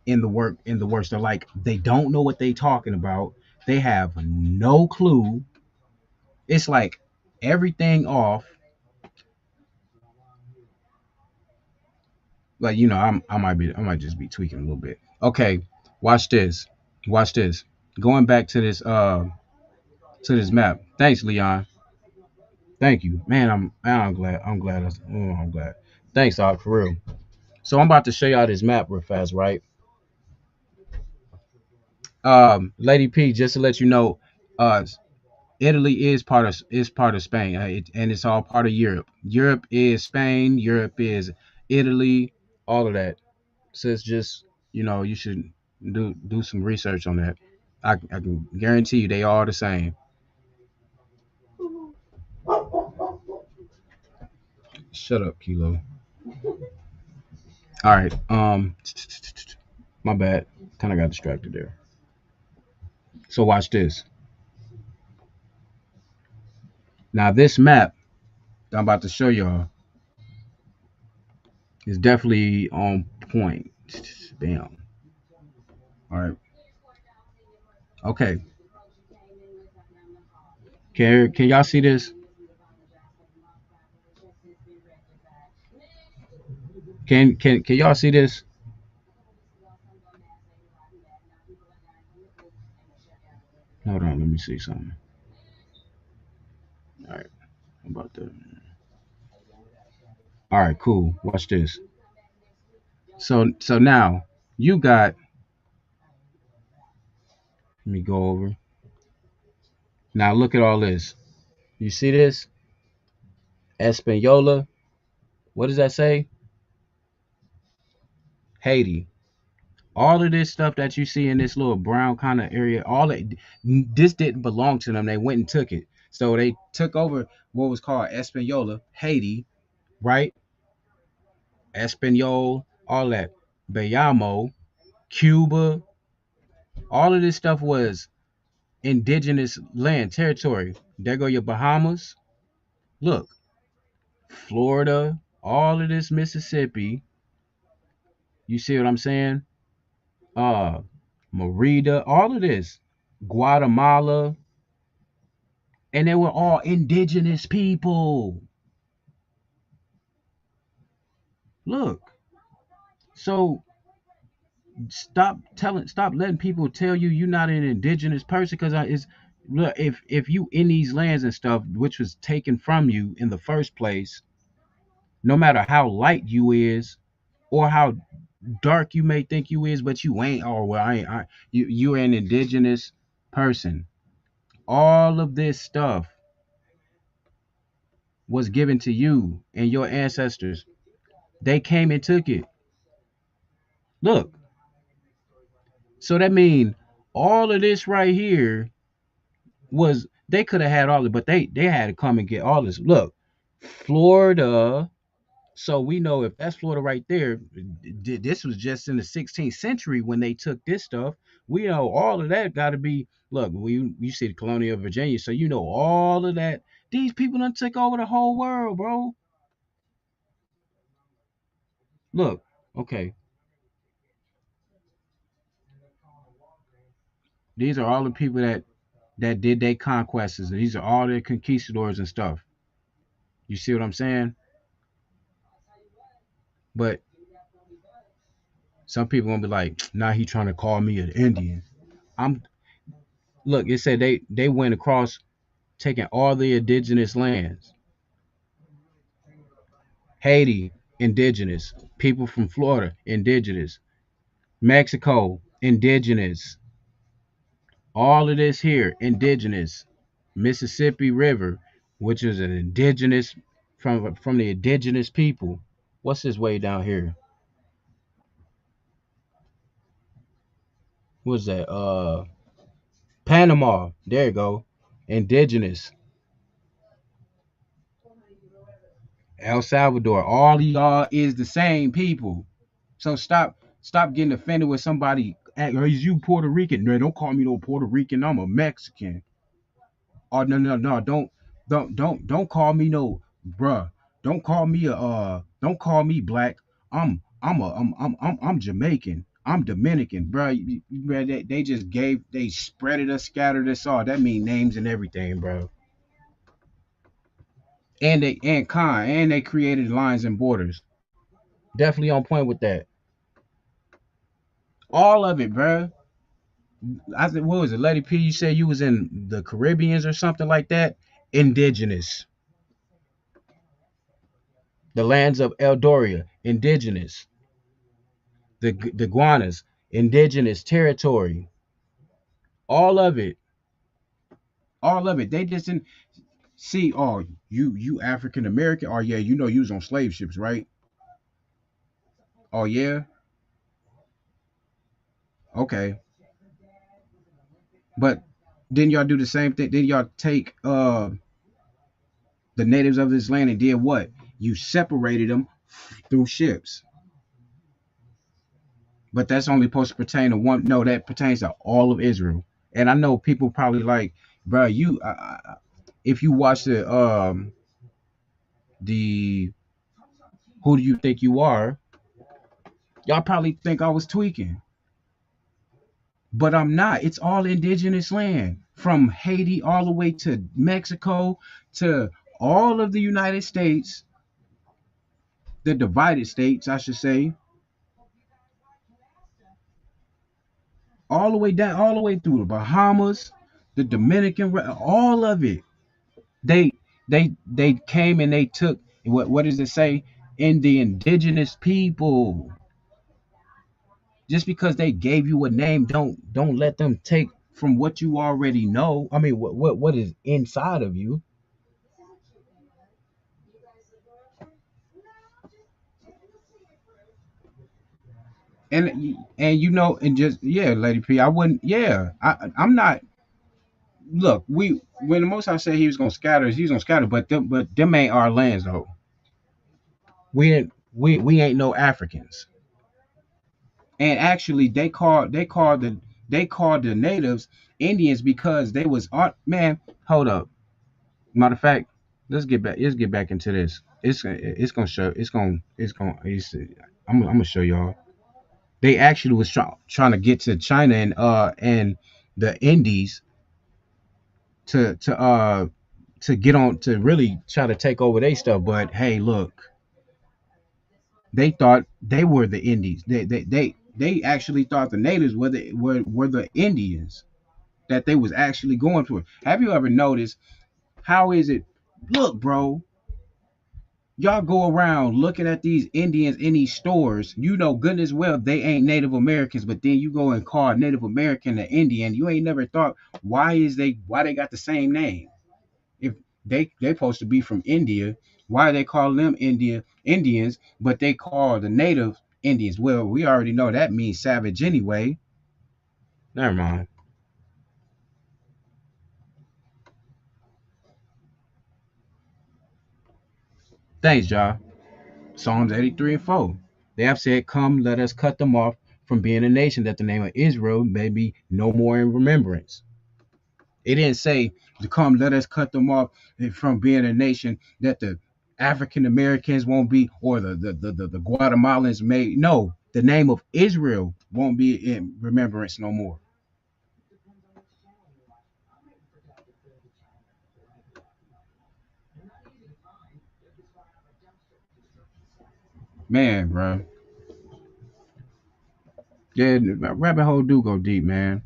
in the work stuff. Like they don't know what they talking about. They have no clue. It's like everything off. Like I might just be tweaking a little bit. Okay, watch this. Watch this. Going back to this map. Thanks, Leon. Thank you, man. I'm glad. I'm glad. Thanks, Doc, for real. So I'm about to show y'all this map real fast, right? Lady P, just to let you know, uh, Italy is part of Spain, and it's all part of Europe. Europe is Spain. Europe is Italy. All of that. So it's just you should do some research on that. I can guarantee you they all the same. Shut up, Kilo. All right. My bad. Kind of got distracted there. So watch this. Now this map that I'm about to show y'all is definitely on point. Damn. All right. Okay. Can y'all see this? Can y'all see this? Hold on, let me see something. All right. I'm about to. All right, cool. Watch this. So now you got. Let me go over. Now look at all this. You see this? Española. What does that say? Haiti. All of this stuff that you see in this little brown kind of area, this didn't belong to them. They went and took it. So they took over what was called Española, Haiti, right? Espanol, all that. Bayamo, Cuba, all of this stuff was indigenous land, territory. There go your Bahamas. Look, Florida, all of this Mississippi. You see what I'm saying? Uh, Merida, all of this. Guatemala, and they were all indigenous people. Look, so stop letting people tell you you're not an indigenous person because it's look if you in these lands and stuff which was taken from you in the first place, no matter how light you is or how dark you may think you is, but you ain't. Oh well, I ain't. You're an indigenous person. All of this stuff was given to you and your ancestors. They came and took it. Look, so that means all of this right here was they could have had all of it, but they had to come and get all this. Look, Florida. So we know if that's Florida right there, this was just in the 16th century when they took this stuff. We know all of that got to be. Look, you see the colonial Virginia, so you know all of that. These people done took over the whole world, bro. Look, okay. These are all the people that did their conquests. These are all their conquistadors and stuff. You see what I'm saying? But some people gonna be like, nah, he trying to call me an Indian. I'm look, it said they went across taking all the indigenous lands. Haiti, indigenous. People from Florida, indigenous. Mexico, indigenous. All of this here, indigenous. Mississippi River, which is an indigenous from the indigenous people. What's this way down here? What's that? Panama. There you go. Indigenous. El Salvador. All of y'all is the same people. So stop getting offended with somebody. Is you Puerto Rican? No, don't call me no Puerto Rican. I'm a Mexican. Oh no. Don't call me no bruh, don't call me black. I'm Jamaican. I'm Dominican, bruh. Bruh, they just they spreaded us, scattered us all. That mean names and everything, bro. And they created lines and borders. Definitely on point with that. All of it, bruh. I think, what was it, Lady P? You said you was in the Caribbeans or something like that. Indigenous. The lands of Eldoria, indigenous. The Guanas, indigenous territory. All of it, all of it. They just didn't see. Oh, you African American. Oh yeah, you know you was on slave ships, right? Oh yeah, okay. But didn't y'all do the same thing? Didn't y'all take the natives of this land and did what? You separated them through ships. But that's only supposed to pertain to one. No, that pertains to all of Israel. And I know people probably like, bro, if you watch the who do you think you are, y'all probably think I was tweaking, but I'm not. It's all indigenous land from Haiti all the way to Mexico to all of the United States, the divided states, I should say, all the way down, all the way through the Bahamas, the Dominican, all of it. They they came and they took what does it say? In the indigenous people. Just because they gave you a name, don't let them take from what you already know. I mean, what is inside of you. And you know, and just yeah, Lady P, I wouldn't. Yeah, I'm not. Look, we when the Most High said he was gonna scatter, he's gonna scatter. But them ain't our lands though. We ain't no Africans. And actually, they called the natives Indians because they was on. Man, hold up. Matter of fact, let's get back into this. It's gonna show. I'm gonna show y'all. They actually was trying to get to China and the Indies to to get on to really try to take over their stuff. But hey, look, they thought they were the Indies. They actually thought the natives were the Indians that they was actually going for. Have you ever noticed how is it? Look, bro, y'all go around looking at these Indians in these stores. You know good as well they ain't Native Americans, but then you go and call Native American an Indian. You ain't never thought why they got the same name. If they supposed to be from India, why they call them Indians, but they call the native Indians? Well, we already know that means savage anyway. Never mind. Thanks, y'all. Psalms 83 and 4. They have said, come, let us cut them off from being a nation, that the name of Israel may be no more in remembrance. It didn't say to come, let us cut them off from being a nation, that the African Americans won't be, or the Guatemalans may. No, the name of Israel won't be in remembrance no more. Man, bro. Yeah, rabbit hole do go deep, man.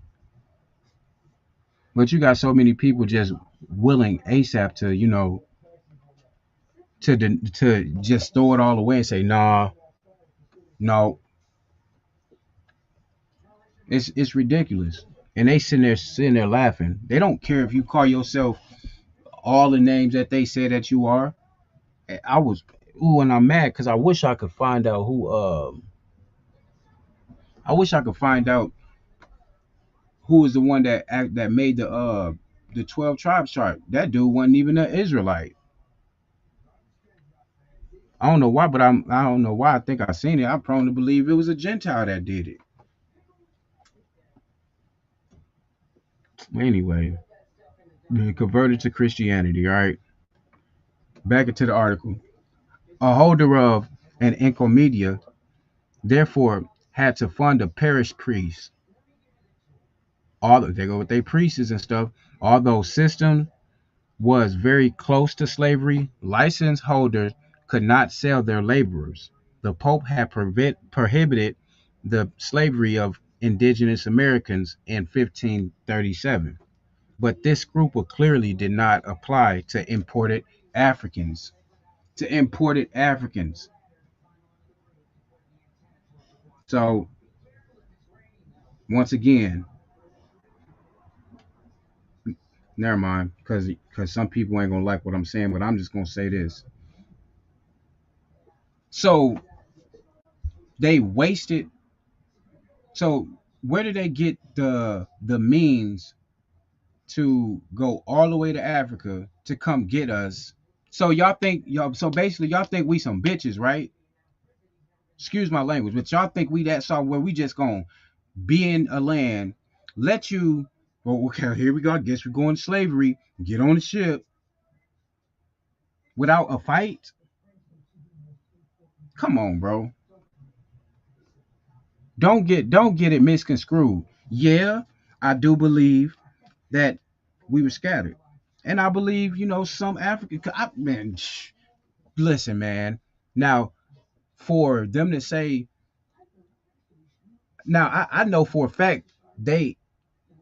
But you got so many people just willing ASAP to, to just throw it all away and say, nah, no, it's ridiculous. And they sitting there laughing. They don't care if you call yourself all the names that they say that you are. I was ooh, and I'm mad because I wish I could find out who. I wish I could find out who was the one that made the 12 tribes chart. That dude wasn't even an Israelite. I don't know why, but I don't know why I think I seen it. I'm prone to believe it was a Gentile that did it. Anyway, they converted to Christianity, all right? Back into the article. A holder of an encomienda therefore had to fund a parish priest. All they go with their priests and stuff. Although system was very close to slavery, license holders could not sell their laborers. The Pope had prohibited the slavery of indigenous Americans in 1537, but this scruple clearly did not apply to imported Africans. To imported Africans. So once again, never mind, because some people ain't gonna like what I'm saying, but I'm just gonna say this. So they wasted. So where did they get the means to go all the way to Africa to come get us? So y'all think y'all so basically y'all think we some bitches, right? Excuse my language, but y'all think we that soft where we just gonna be in a land, let you well, okay, here we go. I guess we're going to slavery, get on the ship without a fight? Come on, bro. Don't get it misconstrued. Yeah, I do believe that we were scattered. And I believe, some African man, listen, man. Now, for them to say, now I know for a fact they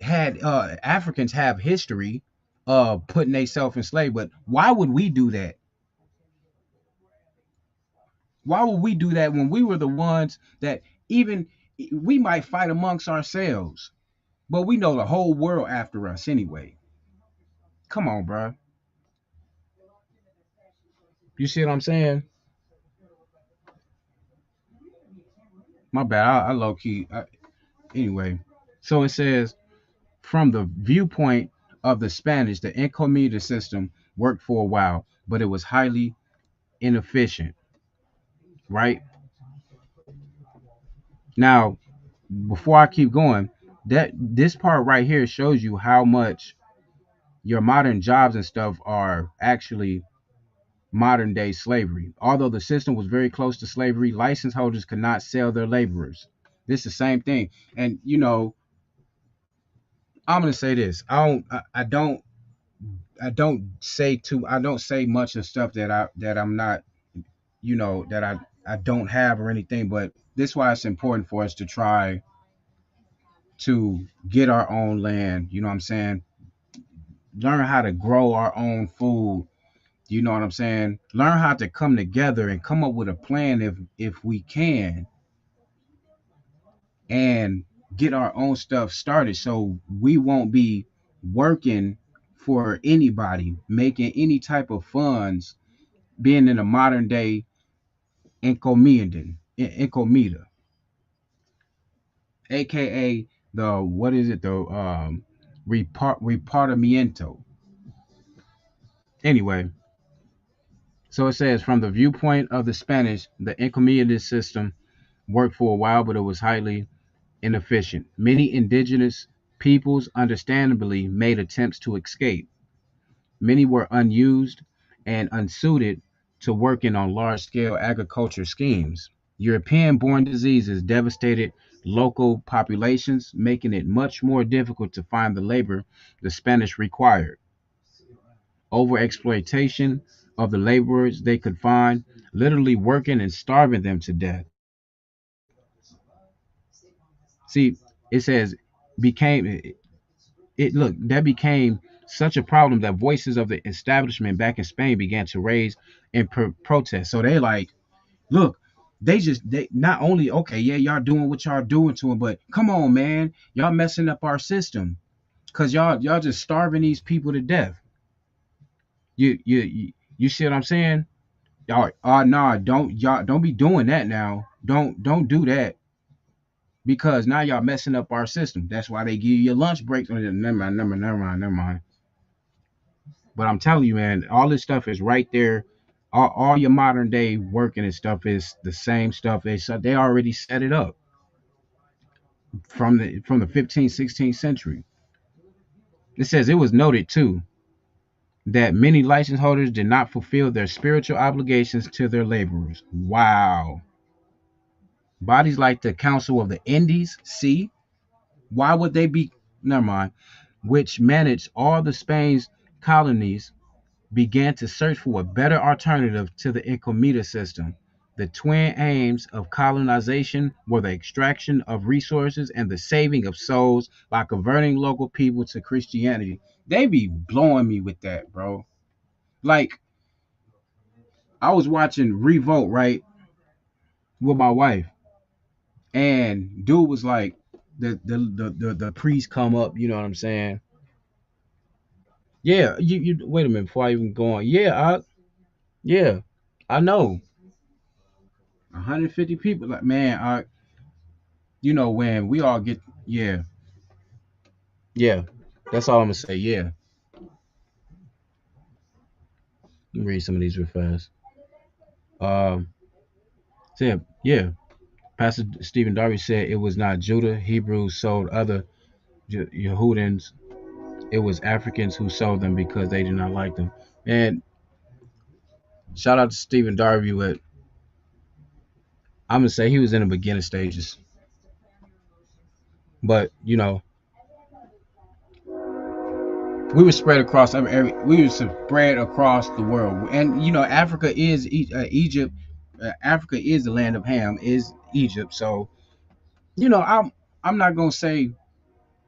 had Africans have history of putting themselves in slave, but why would we do that? Why would we do that when we were the ones that even we might fight amongst ourselves, but we know the whole world after us anyway? Come on, bro. You see what I'm saying? My bad. I low key. Anyway, so it says from the viewpoint of the Spanish, the encomienda system worked for a while, but it was highly inefficient. Right now, before I keep going, that this part right here shows you how much your modern jobs and stuff are actually modern day slavery. Although the system was very close to slavery, license holders could not sell their laborers. This is the same thing. And I'm gonna say this. I don't say much of stuff that I'm not, that I don't have or anything, but this is why it's important for us to try to get our own land, you know what I'm saying? Learn how to grow our own food, you know what I'm saying? Learn how to come together and come up with a plan if we can, and get our own stuff started so we won't be working for anybody, making any type of funds, being in a modern day encomida, aka the what is it, the repartimiento. Anyway, so it says from the viewpoint of the Spanish, the encomida system worked for a while, but it was highly inefficient. Many indigenous peoples understandably made attempts to escape. Many were unused and unsuited to working on large scale agriculture schemes. European born diseases devastated local populations, making it much more difficult to find the labor the Spanish required. Overexploitation of the laborers they could find, literally working and starving them to death. See, it says became it look that became such a problem that voices of the establishment back in Spain began to raise in protest. So they like, look, they not only okay, yeah, y'all doing what y'all doing to them, but come on, man, y'all messing up our system because y'all just starving these people to death. You see what I'm saying? Y'all, nah, don't be doing that now. Don't do that because now y'all messing up our system. That's why they give you your lunch breaks. Never mind. But I'm telling you, man, all this stuff is right there. All your modern day working and stuff is the same stuff. They already set it up from the 15th, 16th century. It says it was noted too that many license holders did not fulfill their spiritual obligations to their laborers. Wow. Bodies like the Council of the Indies, see, why would they be, never mind, which managed all the Spain's colonies, began to search for a better alternative to the Incomita system. The twin aims of colonization were the extraction of resources and the saving of souls by converting local people to Christianity. They be blowing me with that, bro. Like, I was watching Revolt, right, with my wife, and dude was like, the priest come up, you know what I'm saying? Yeah, you wait a minute before I even go on. Yeah, I know. 150 people, like, man, when we all get, yeah, yeah, that's all I'm gonna say. Yeah, let me read some of these real fast. Um, so yeah, Pastor Stephen Darby said it was not Judah. Hebrews sold other Yehudans. It was Africans who sold them because they did not like them. And shout out to Stephen Darby, but I'm gonna say he was in the beginning stages. But we were spread across we were spread across the world, and Africa is Egypt. Africa is the land of Ham, is Egypt. So I'm not gonna say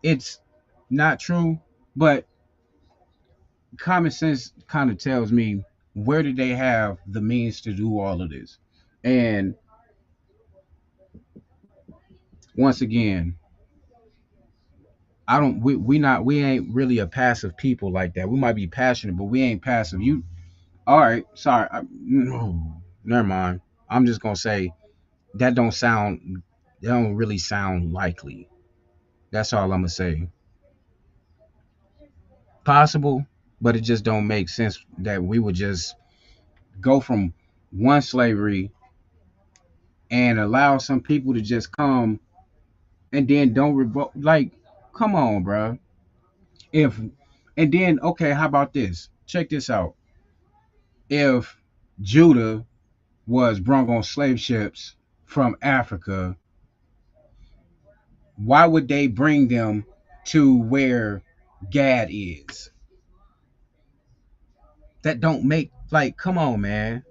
it's not true, but common sense kind of tells me, where did they have the means to do all of this? And once again, I don't we ain't really a passive people like that. We might be passionate, but we ain't passive. You All right, sorry. No, never mind. I'm just gonna say that don't really sound likely. That's all I'm gonna say. Possible, but it just don't make sense that we would just go from one slavery and allow some people to just come and then don't revolt. Like, come on, bro. If and then okay, how about this? Check this out. If Judah was brung on slave ships from Africa, why would they bring them to where Gad is? That don't make, like, come on, man.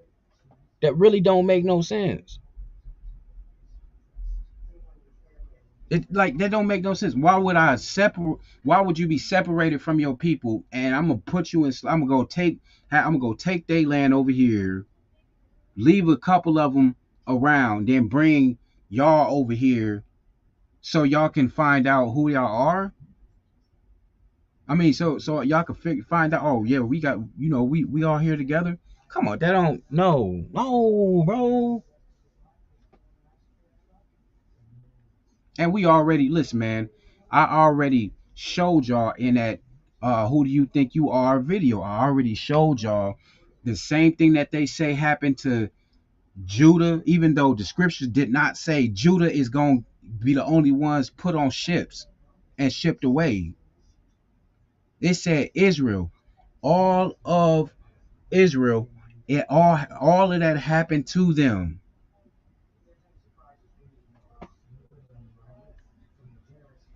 That really don't make no sense. It, like, that don't make no sense. Why would you be separated from your people, and I'm gonna put you in I'm gonna go take their land over here, leave a couple of them around, then bring y'all over here so y'all can find out who y'all are? I mean, so y'all can find out. Oh yeah, we got, we all here together. Come on, that don't, no, bro. And we already, listen, man. I already showed y'all in that "Who Do You Think You Are" video. I already showed y'all the same thing that they say happened to Judah, even though the scriptures did not say Judah is going to be the only ones put on ships and shipped away. It said Israel, all of Israel, all of that happened to them.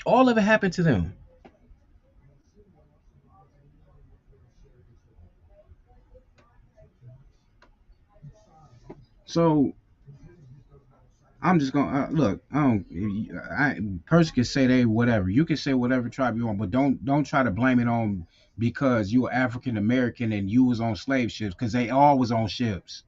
All of it happened to them. So I'm just gonna look. I don't. Person can say they whatever. You can say whatever tribe you want, but don't try to blame it on because you were African American and you was on slave ships, because they all was on ships.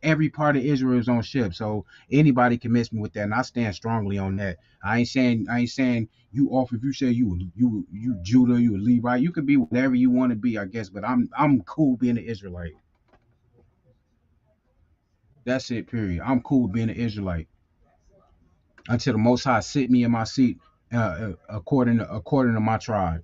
Every part of Israel is on ships, so anybody can miss me with that, and I stand strongly on that. I ain't saying you off if you say you Judah, you a Levi. You could be whatever you want to be, I guess. But I'm cool being an Israelite. That's it. Period. I'm cool being an Israelite until the Most High sit me in my seat, according to my tribe.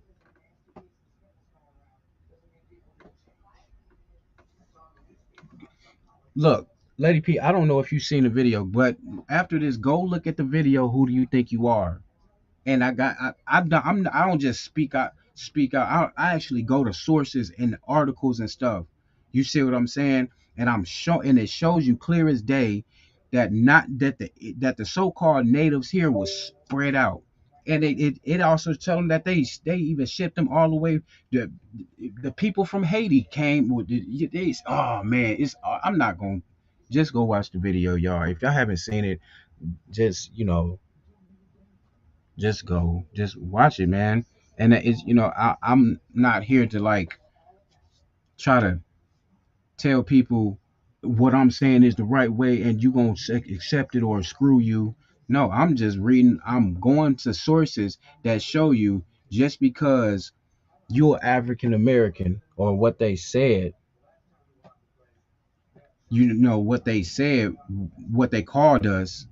Look, Lady P, I don't know if you've seen the video, but after this, go look at the video. Who do you think you are? And I don't just speak out. speak out. I actually go to sources and articles and stuff. You see what I'm saying? And and it shows you clear as day that not that the so-called natives here was spread out. And it also tell them that they even shipped them all the way. The people from Haiti came with oh man, I'm not going to just go watch the video, y'all. If y'all haven't seen it, just just watch it, man. And it's I'm not here to like try to tell people what I'm saying is the right way and you gonna accept it or screw you. No, I'm just reading. I'm going to sources that show you just because you're African American or what they said, what they said, what they called us,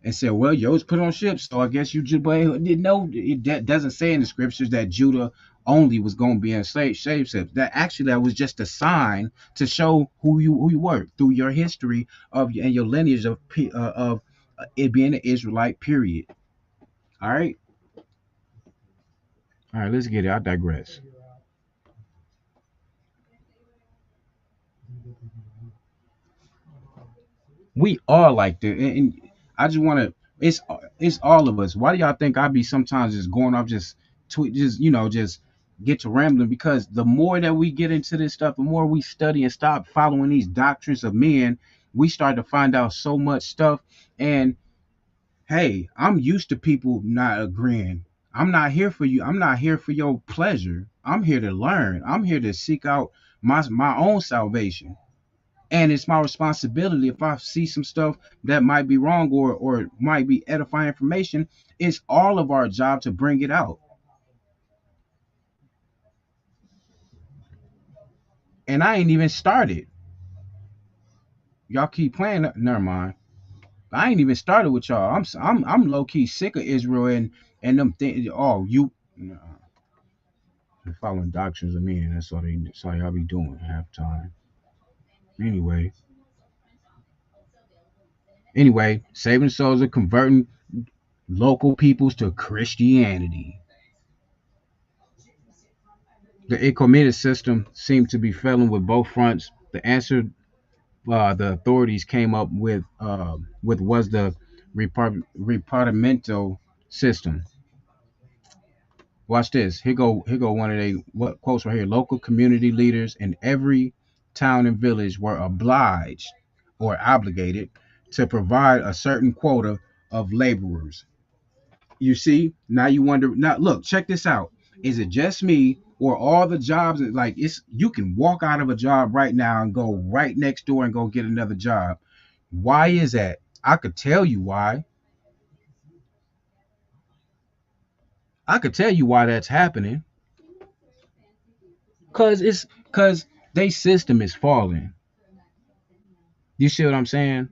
and said, well, yo, was put on ships, so I guess you just, but no, that doesn't say in the scriptures that Judah only was going to be in slave ships. That was just a sign to show who you were through your history and your lineage of it being an Israelite. Period. All right, all right, let's get it. I digress. We are like that, and I just want to. It's all of us. Why do y'all think I be sometimes just going off, just tweet, just get to rambling? Because the more that we get into this stuff, the more we study and stop following these doctrines of men, we start to find out so much stuff. And hey, I'm used to people not agreeing. I'm not here for you. I'm not here for your pleasure. I'm here to learn. I'm here to seek out my own salvation. And it's my responsibility if I see some stuff that might be wrong or might be edifying information. It's all of our job to bring it out. And I ain't even started. Y'all keep playing. Never mind. I ain't even started with y'all. I'm low key sick of Israel and them things. Oh, you nah, following doctrines of men. That's all y'all be doing half time. Anyway, saving souls are converting local peoples to Christianity. The Economic system seemed to be failing with both fronts. The answer the authorities came up with was the repartimento system. Watch this. Here go one of they what quotes right here. Local community leaders in every town and village were obliged or obligated to provide a certain quota of laborers. You see, now you wonder. Now look, check this out. Is it just me or all the jobs? Like it's you can walk out of a job right now and go right next door and go get another job. Why is that? I could tell you why. I could tell you why that's happening. Cause they system is falling. You see what I'm saying?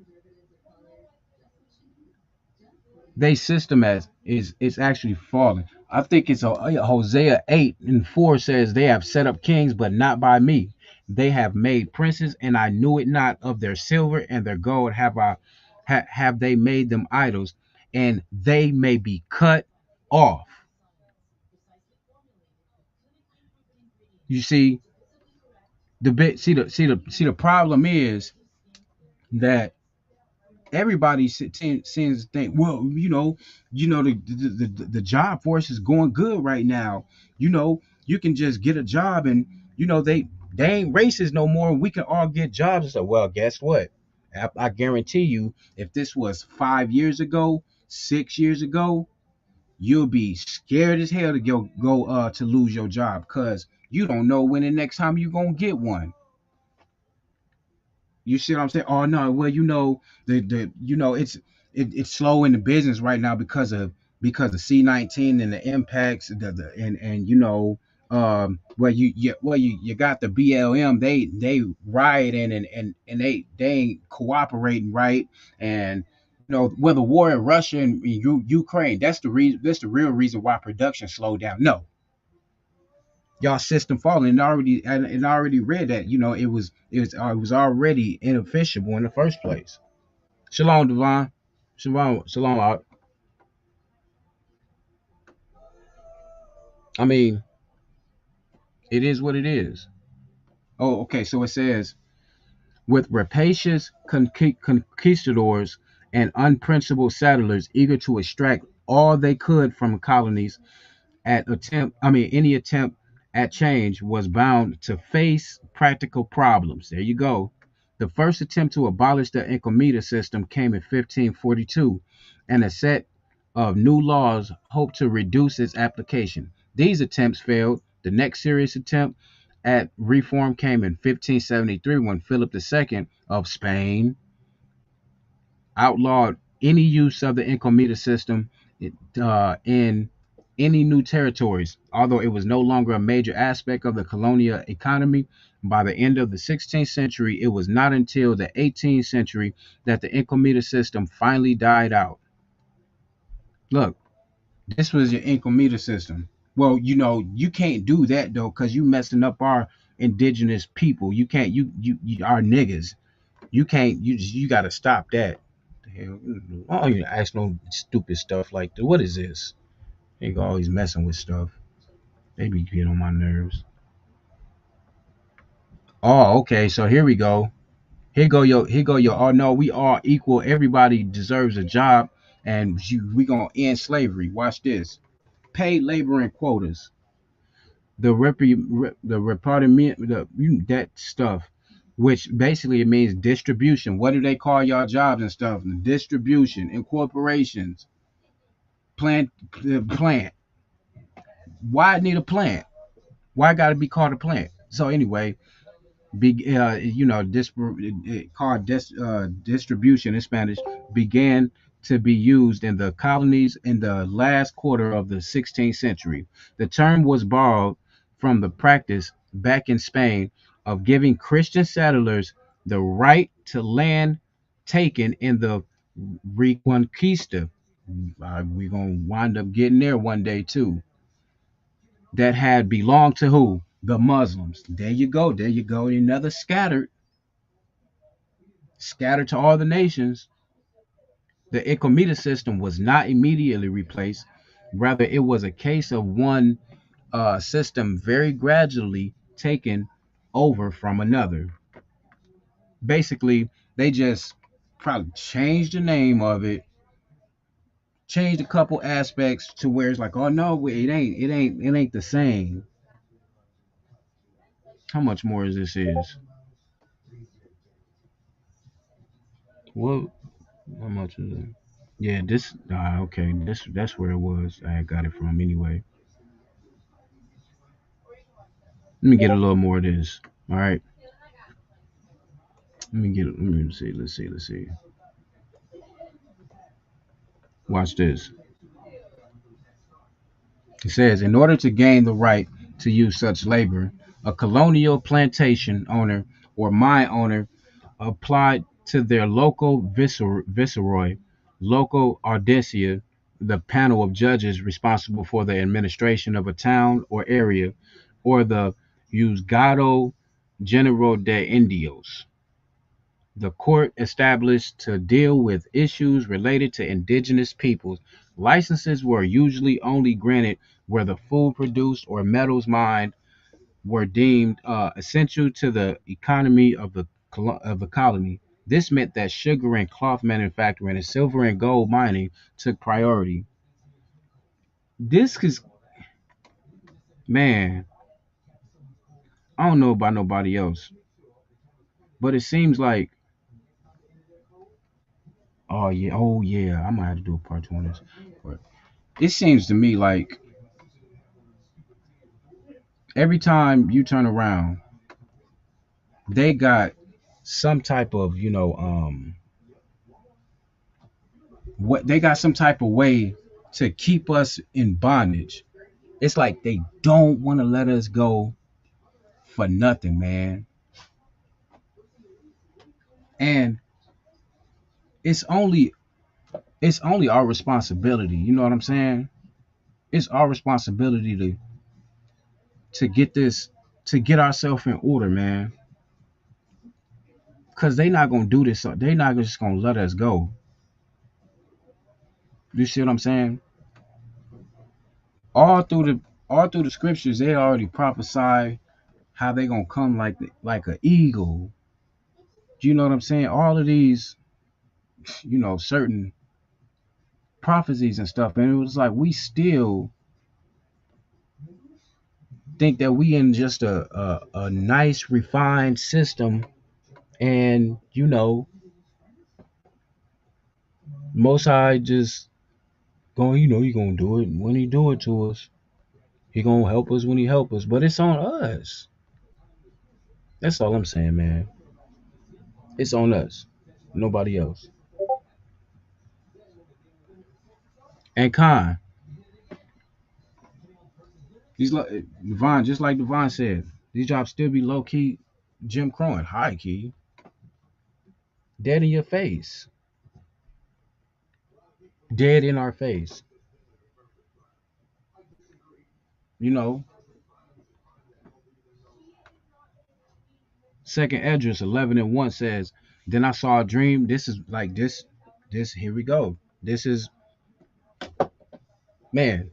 They system as is actually falling. I think it's Hosea 8:4 says they have set up kings, but not by me. They have made princes, and I knew it not. Of their silver and their gold have they made them idols, and they may be cut off. You see the bit. See the problem is that everybody seems to think, well, the job force is going good right now. You can just get a job, and they ain't racist no more. We can all get jobs. So, well, guess what? I guarantee you, if this was 5 years ago, 6 years ago, you'll be scared as hell to go to lose your job because you don't know when the next time you're gonna get one. You see what I'm saying? Oh no, well the it's slow in the business right now because of C-19 and the impacts and where you got the BLM, they rioting and they ain't cooperating, right? And the war in Russia and Ukraine, that's the real reason why production slowed down. No, y'all system falling, and already read that it was already inefficient in the first place. Shalom, Divine. Shalom. I mean, It is what it is. Oh, okay. So it says, with rapacious conquistadors and unprincipled settlers eager to extract all they could from colonies, any attempt at change was bound to face practical problems. There you go. The first attempt to abolish the Incomita system came in 1542, and a set of new laws hoped to reduce its application. These attempts failed. The next serious attempt at reform came in 1573 when Philip II of Spain outlawed any use of the Incomita system in any new territories. Although it was no longer a major aspect of the colonial economy, by the end of the 16th century, it was not until the 18th century that the Incomita system finally died out. Look, this was your Incomita system. Well, you can't do that though, because you messing up our indigenous people. You can't, you our niggas. You can't, you got to stop that. The hell, I don't even ask no stupid stuff like that. What is this? They go always messing with stuff. They be getting on my nerves. Oh, okay. So here we go. Here go your. Oh no, we are equal. Everybody deserves a job, and we gonna end slavery. Watch this. Paid labor and quotas. The repartiment, that stuff, which basically it means distribution. What do they call y'all jobs and stuff? Distribution, incorporations, plant. Why it need a plant? Why got to be called a plant? So anyway, distribution in Spanish began to be used in the colonies in the last quarter of the 16th century. The term was borrowed from the practice back in Spain of giving Christian settlers the right to land taken in the Reconquista. We're gonna wind up getting there one day too. That had belonged to who? The Muslims. There you go. There you go. Another scattered to all the nations. The Icomita system was not immediately replaced. Rather, it was a case of one system very gradually taken over from another. Basically, they just probably changed the name of it, changed a couple aspects to where it's like, oh no, it ain't the same. How much more is this is? What? How much is it? Yeah, this. Okay, that's where it was. I got it from anyway. Let me get a little more of this. All right. Let me get. Let me see. Let's see. Let's see. Watch this. It says, in order to gain the right to use such labor, a colonial plantation owner or mine owner applied to their local viceroy, local audiencia, the panel of judges responsible for the administration of a town or area, or the Juzgado General de Indios, the court established to deal with issues related to indigenous peoples. Licenses were usually only granted where the food produced or metals mined were deemed essential to the economy of the colony. This meant that sugar and cloth manufacturing and silver and gold mining took priority. This is, man, I don't know about nobody else, but it seems like, oh yeah, I might have to do a part two on this. But it seems to me like every time you turn around, they got some type of, what they got some type of way to keep us in bondage. It's like they don't want to let us go for nothing, man. And it's only it's only our responsibility. You know what I'm saying? It's our responsibility to get this to get ourselves in order, man. Cause they not gonna do this. They not just gonna let us go. You see what I'm saying? All through the all through the scriptures, they already prophesy how they gonna come like an eagle. Do you know what I'm saying? All of these, certain prophecies and stuff, and it was like we still think that we in just a nice refined system, and Most High just going, he gonna do it when he do it to us. He gonna help us when he help us, but it's on us. That's all I'm saying, man. It's on us, nobody else. And Khan, he's like Devon, just like Devon said, these jobs still be low key, Jim Crow and high key, dead in your face, dead in our face. You know, Second Esdras 11:1 says, "Then I saw a dream." This is like this. This here we go. This is man.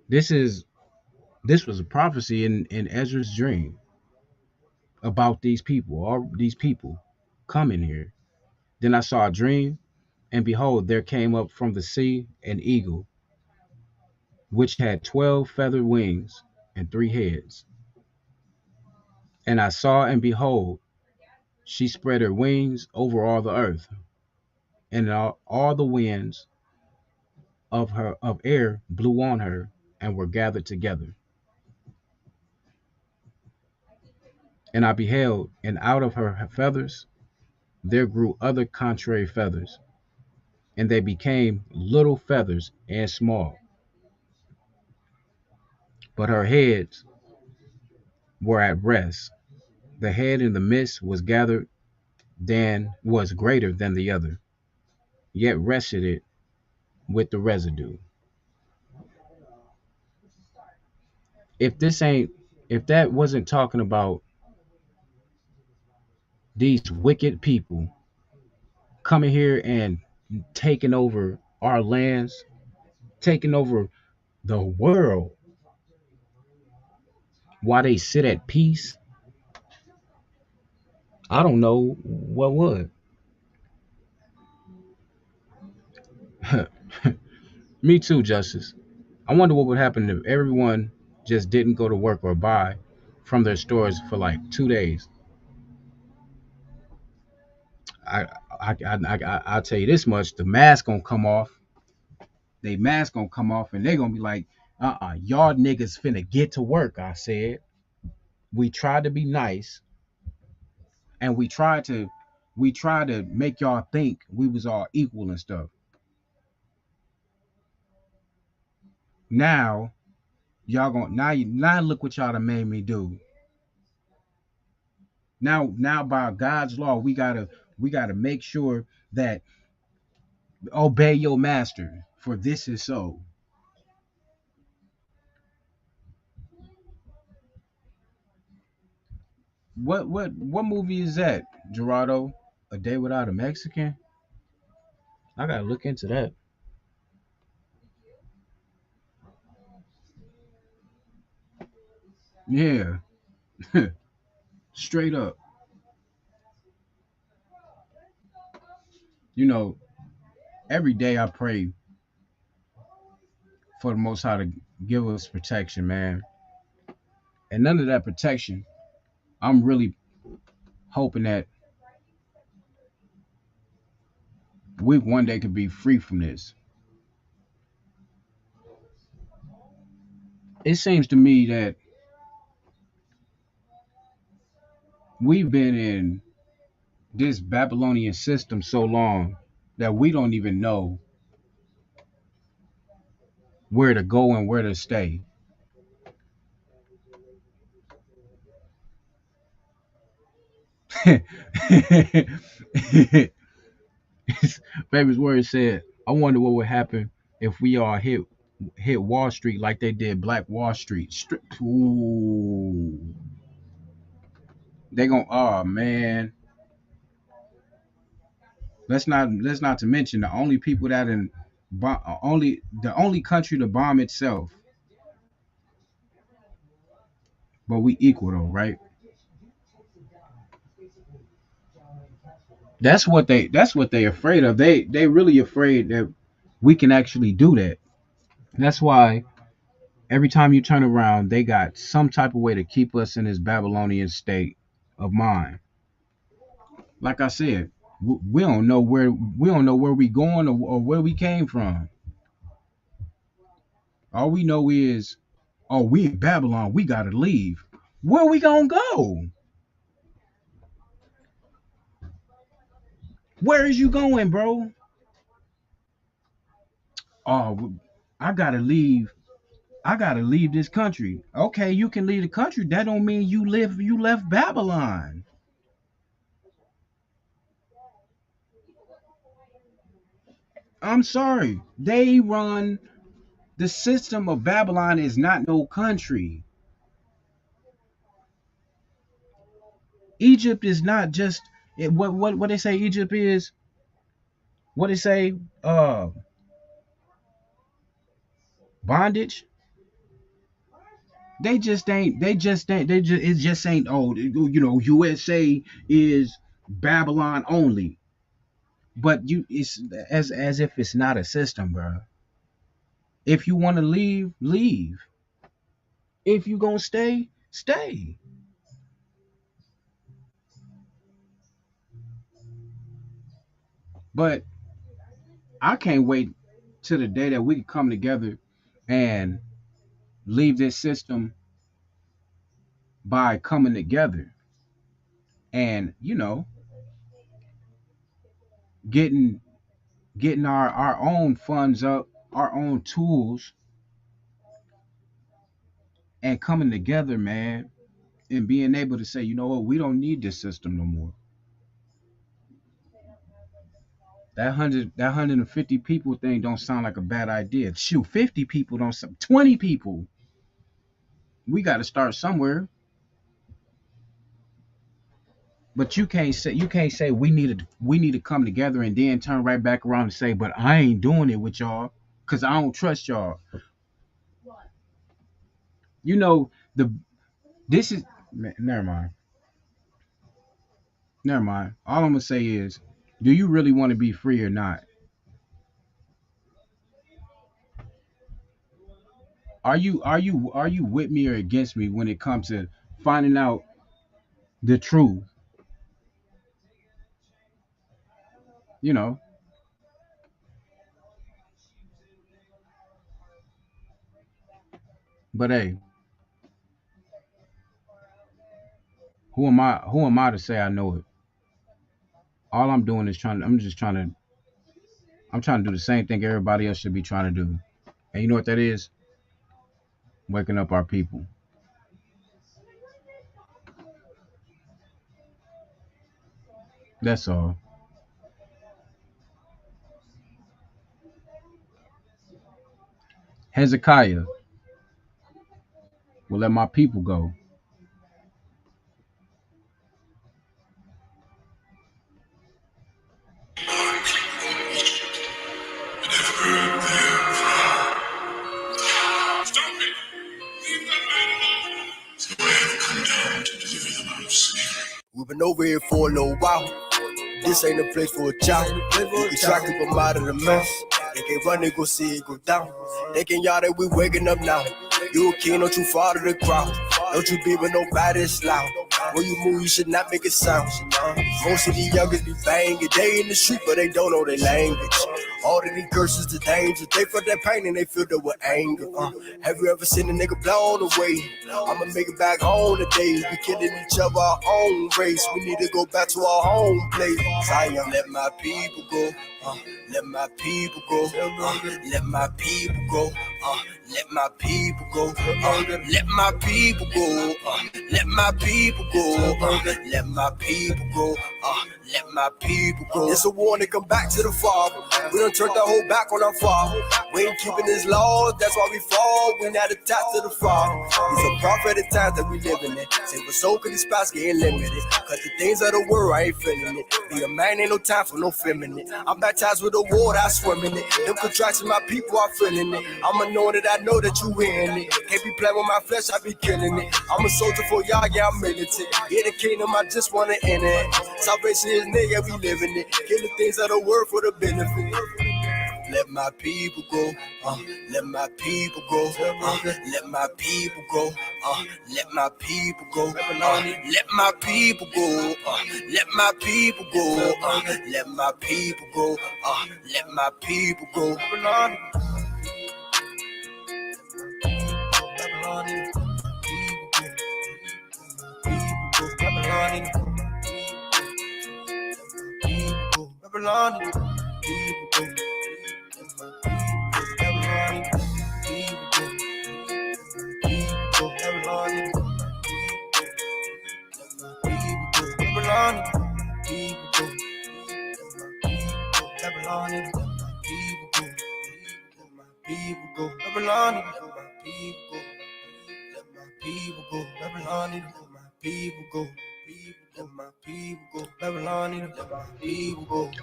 This is this was a prophecy in Ezra's dream about these people. All these people coming here. Then I saw a dream, and behold, there came up from the sea an eagle, which had 12 feathered wings and 3 heads. And I saw, and behold, she spread her wings over all the earth, and all the winds of air blew on her and were gathered together. And I beheld, and out of her feathers there grew other contrary feathers, and they became little feathers and small. But her heads were at rest. The head in the midst was greater than the other, yet rested it with the residue. If this ain't if that wasn't talking about these wicked people coming here and taking over our lands, taking over the world while they sit at peace, I don't know what would. Me too, Justice. I wonder what would happen if everyone just didn't go to work or buy from their stores for like 2 days. I'll tell you this much: the mask gonna come off. They mask gonna come off, and they gonna be like, y'all niggas finna get to work. I said we tried to be nice, and we tried to make y'all think we was all equal and stuff. Now y'all gonna now look what y'all done made me do. Now by God's law, we gotta make sure that obey your master, for this is so. What movie is that, Gerardo? A Day Without a Mexican? I gotta look into that. Yeah, straight up. You know, every day I pray for the Most High to give us protection, man. And none of that protection, I'm really hoping that we one day could be free from this. It seems to me that we've been in this Babylonian system so long that we don't even know where to go and where to stay. Famous words said, "I wonder what would happen if we all hit Wall Street like they did Black Wall Street." Ooh, they gonna oh man. Let's not to mention the only people that only the only country to bomb itself but we equal though, right? That's what they afraid of. They really afraid that we can actually do that. That's why every time you turn around, they got some type of way to keep us in this Babylonian state of mind. Like I said, we don't know where we going or where we came from. All we know is, oh, we in Babylon, we gotta leave. Where we gonna go? Where is you going, bro? Oh, I gotta leave. I gotta leave this country. Okay, you can leave the country. That don't mean you left Babylon. I'm sorry. They run the system of Babylon is not no country. Egypt is not just what they say Egypt is. What they say bondage. It just ain't, oh, USA is Babylon only. But it's as if it's not a system, bro. If you want to leave, leave. If you gonna stay, stay. But I can't wait to the day that we can come together and leave this system by coming together and getting our own funds up, our own tools, and coming together, man, and being able to say, you know what, we don't need this system no more. That 150 people thing don't sound like a bad idea. Shoot, 50 people don't 20 people. We got to start somewhere. But you can't say we need to come together and then turn right back around and say, but I ain't doing it with y'all because I don't trust y'all. You know the this is never mind. Never mind. All I'm gonna say is, do you really want to be free or not? Are you with me or against me when it comes to finding out the truth? You know, but hey, who am I? Who am I to say I know it? All I'm doing is trying. I'm trying to do the same thing everybody else should be trying to do. And you know what that is? Waking up our people. That's all. Hezekiah will let my people go. We've been over here for a little while. This ain't a place for a child. We can try to keep them out of the mess. They can run and go see it go down. They can y'all that we waking up now. You a king, don't you fall to the crowd. Don't you be with nobody that's loud. When you move, you should not make a sound. Most of these youngers be banging. They in the street, but they don't know their language. All of these curses, the danger. They feel that pain and they feel that with anger. Have you ever seen a nigga blown away? I'ma make it back home today. We killing each other, our own race. We need to go back to our home place. Zion, let my people go. Let my people go. Let my people go. Let my people go. Let my people go. Let my people go. Let my people go. Let my people go. It's a warning, come back to the Father. We done turned the whole back on our Father. We ain't keeping His laws, that's why we fall. We not attached to the Father. These are prophetic times that we living in. Say for so could these spots getting limited. Cause the things of the world, I ain't feeling it. Be a man, ain't no time for no feminine. I'm baptized with the water, I swim in it. Them contractions, my people are feeling it. I'm a unknown that I know that you hearing it. Can't be playing with my flesh, I be killing it. I'm a soldier for y'all, yeah, I'm militant. In the kingdom, I just wanna enter it. Salvation is near, yeah, we living it. Kill the things of the world for the benefit. Let my people go, let my people go, let my people go, let my people go, let my people go, let my people go, let my people go, let my people go.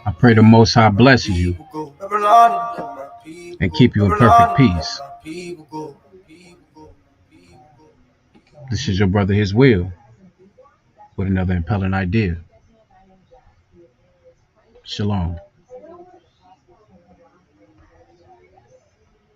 I pray the Most High blesses you and keep you in perfect peace. This is your brother, His Will, with another impelling idea. Shalom.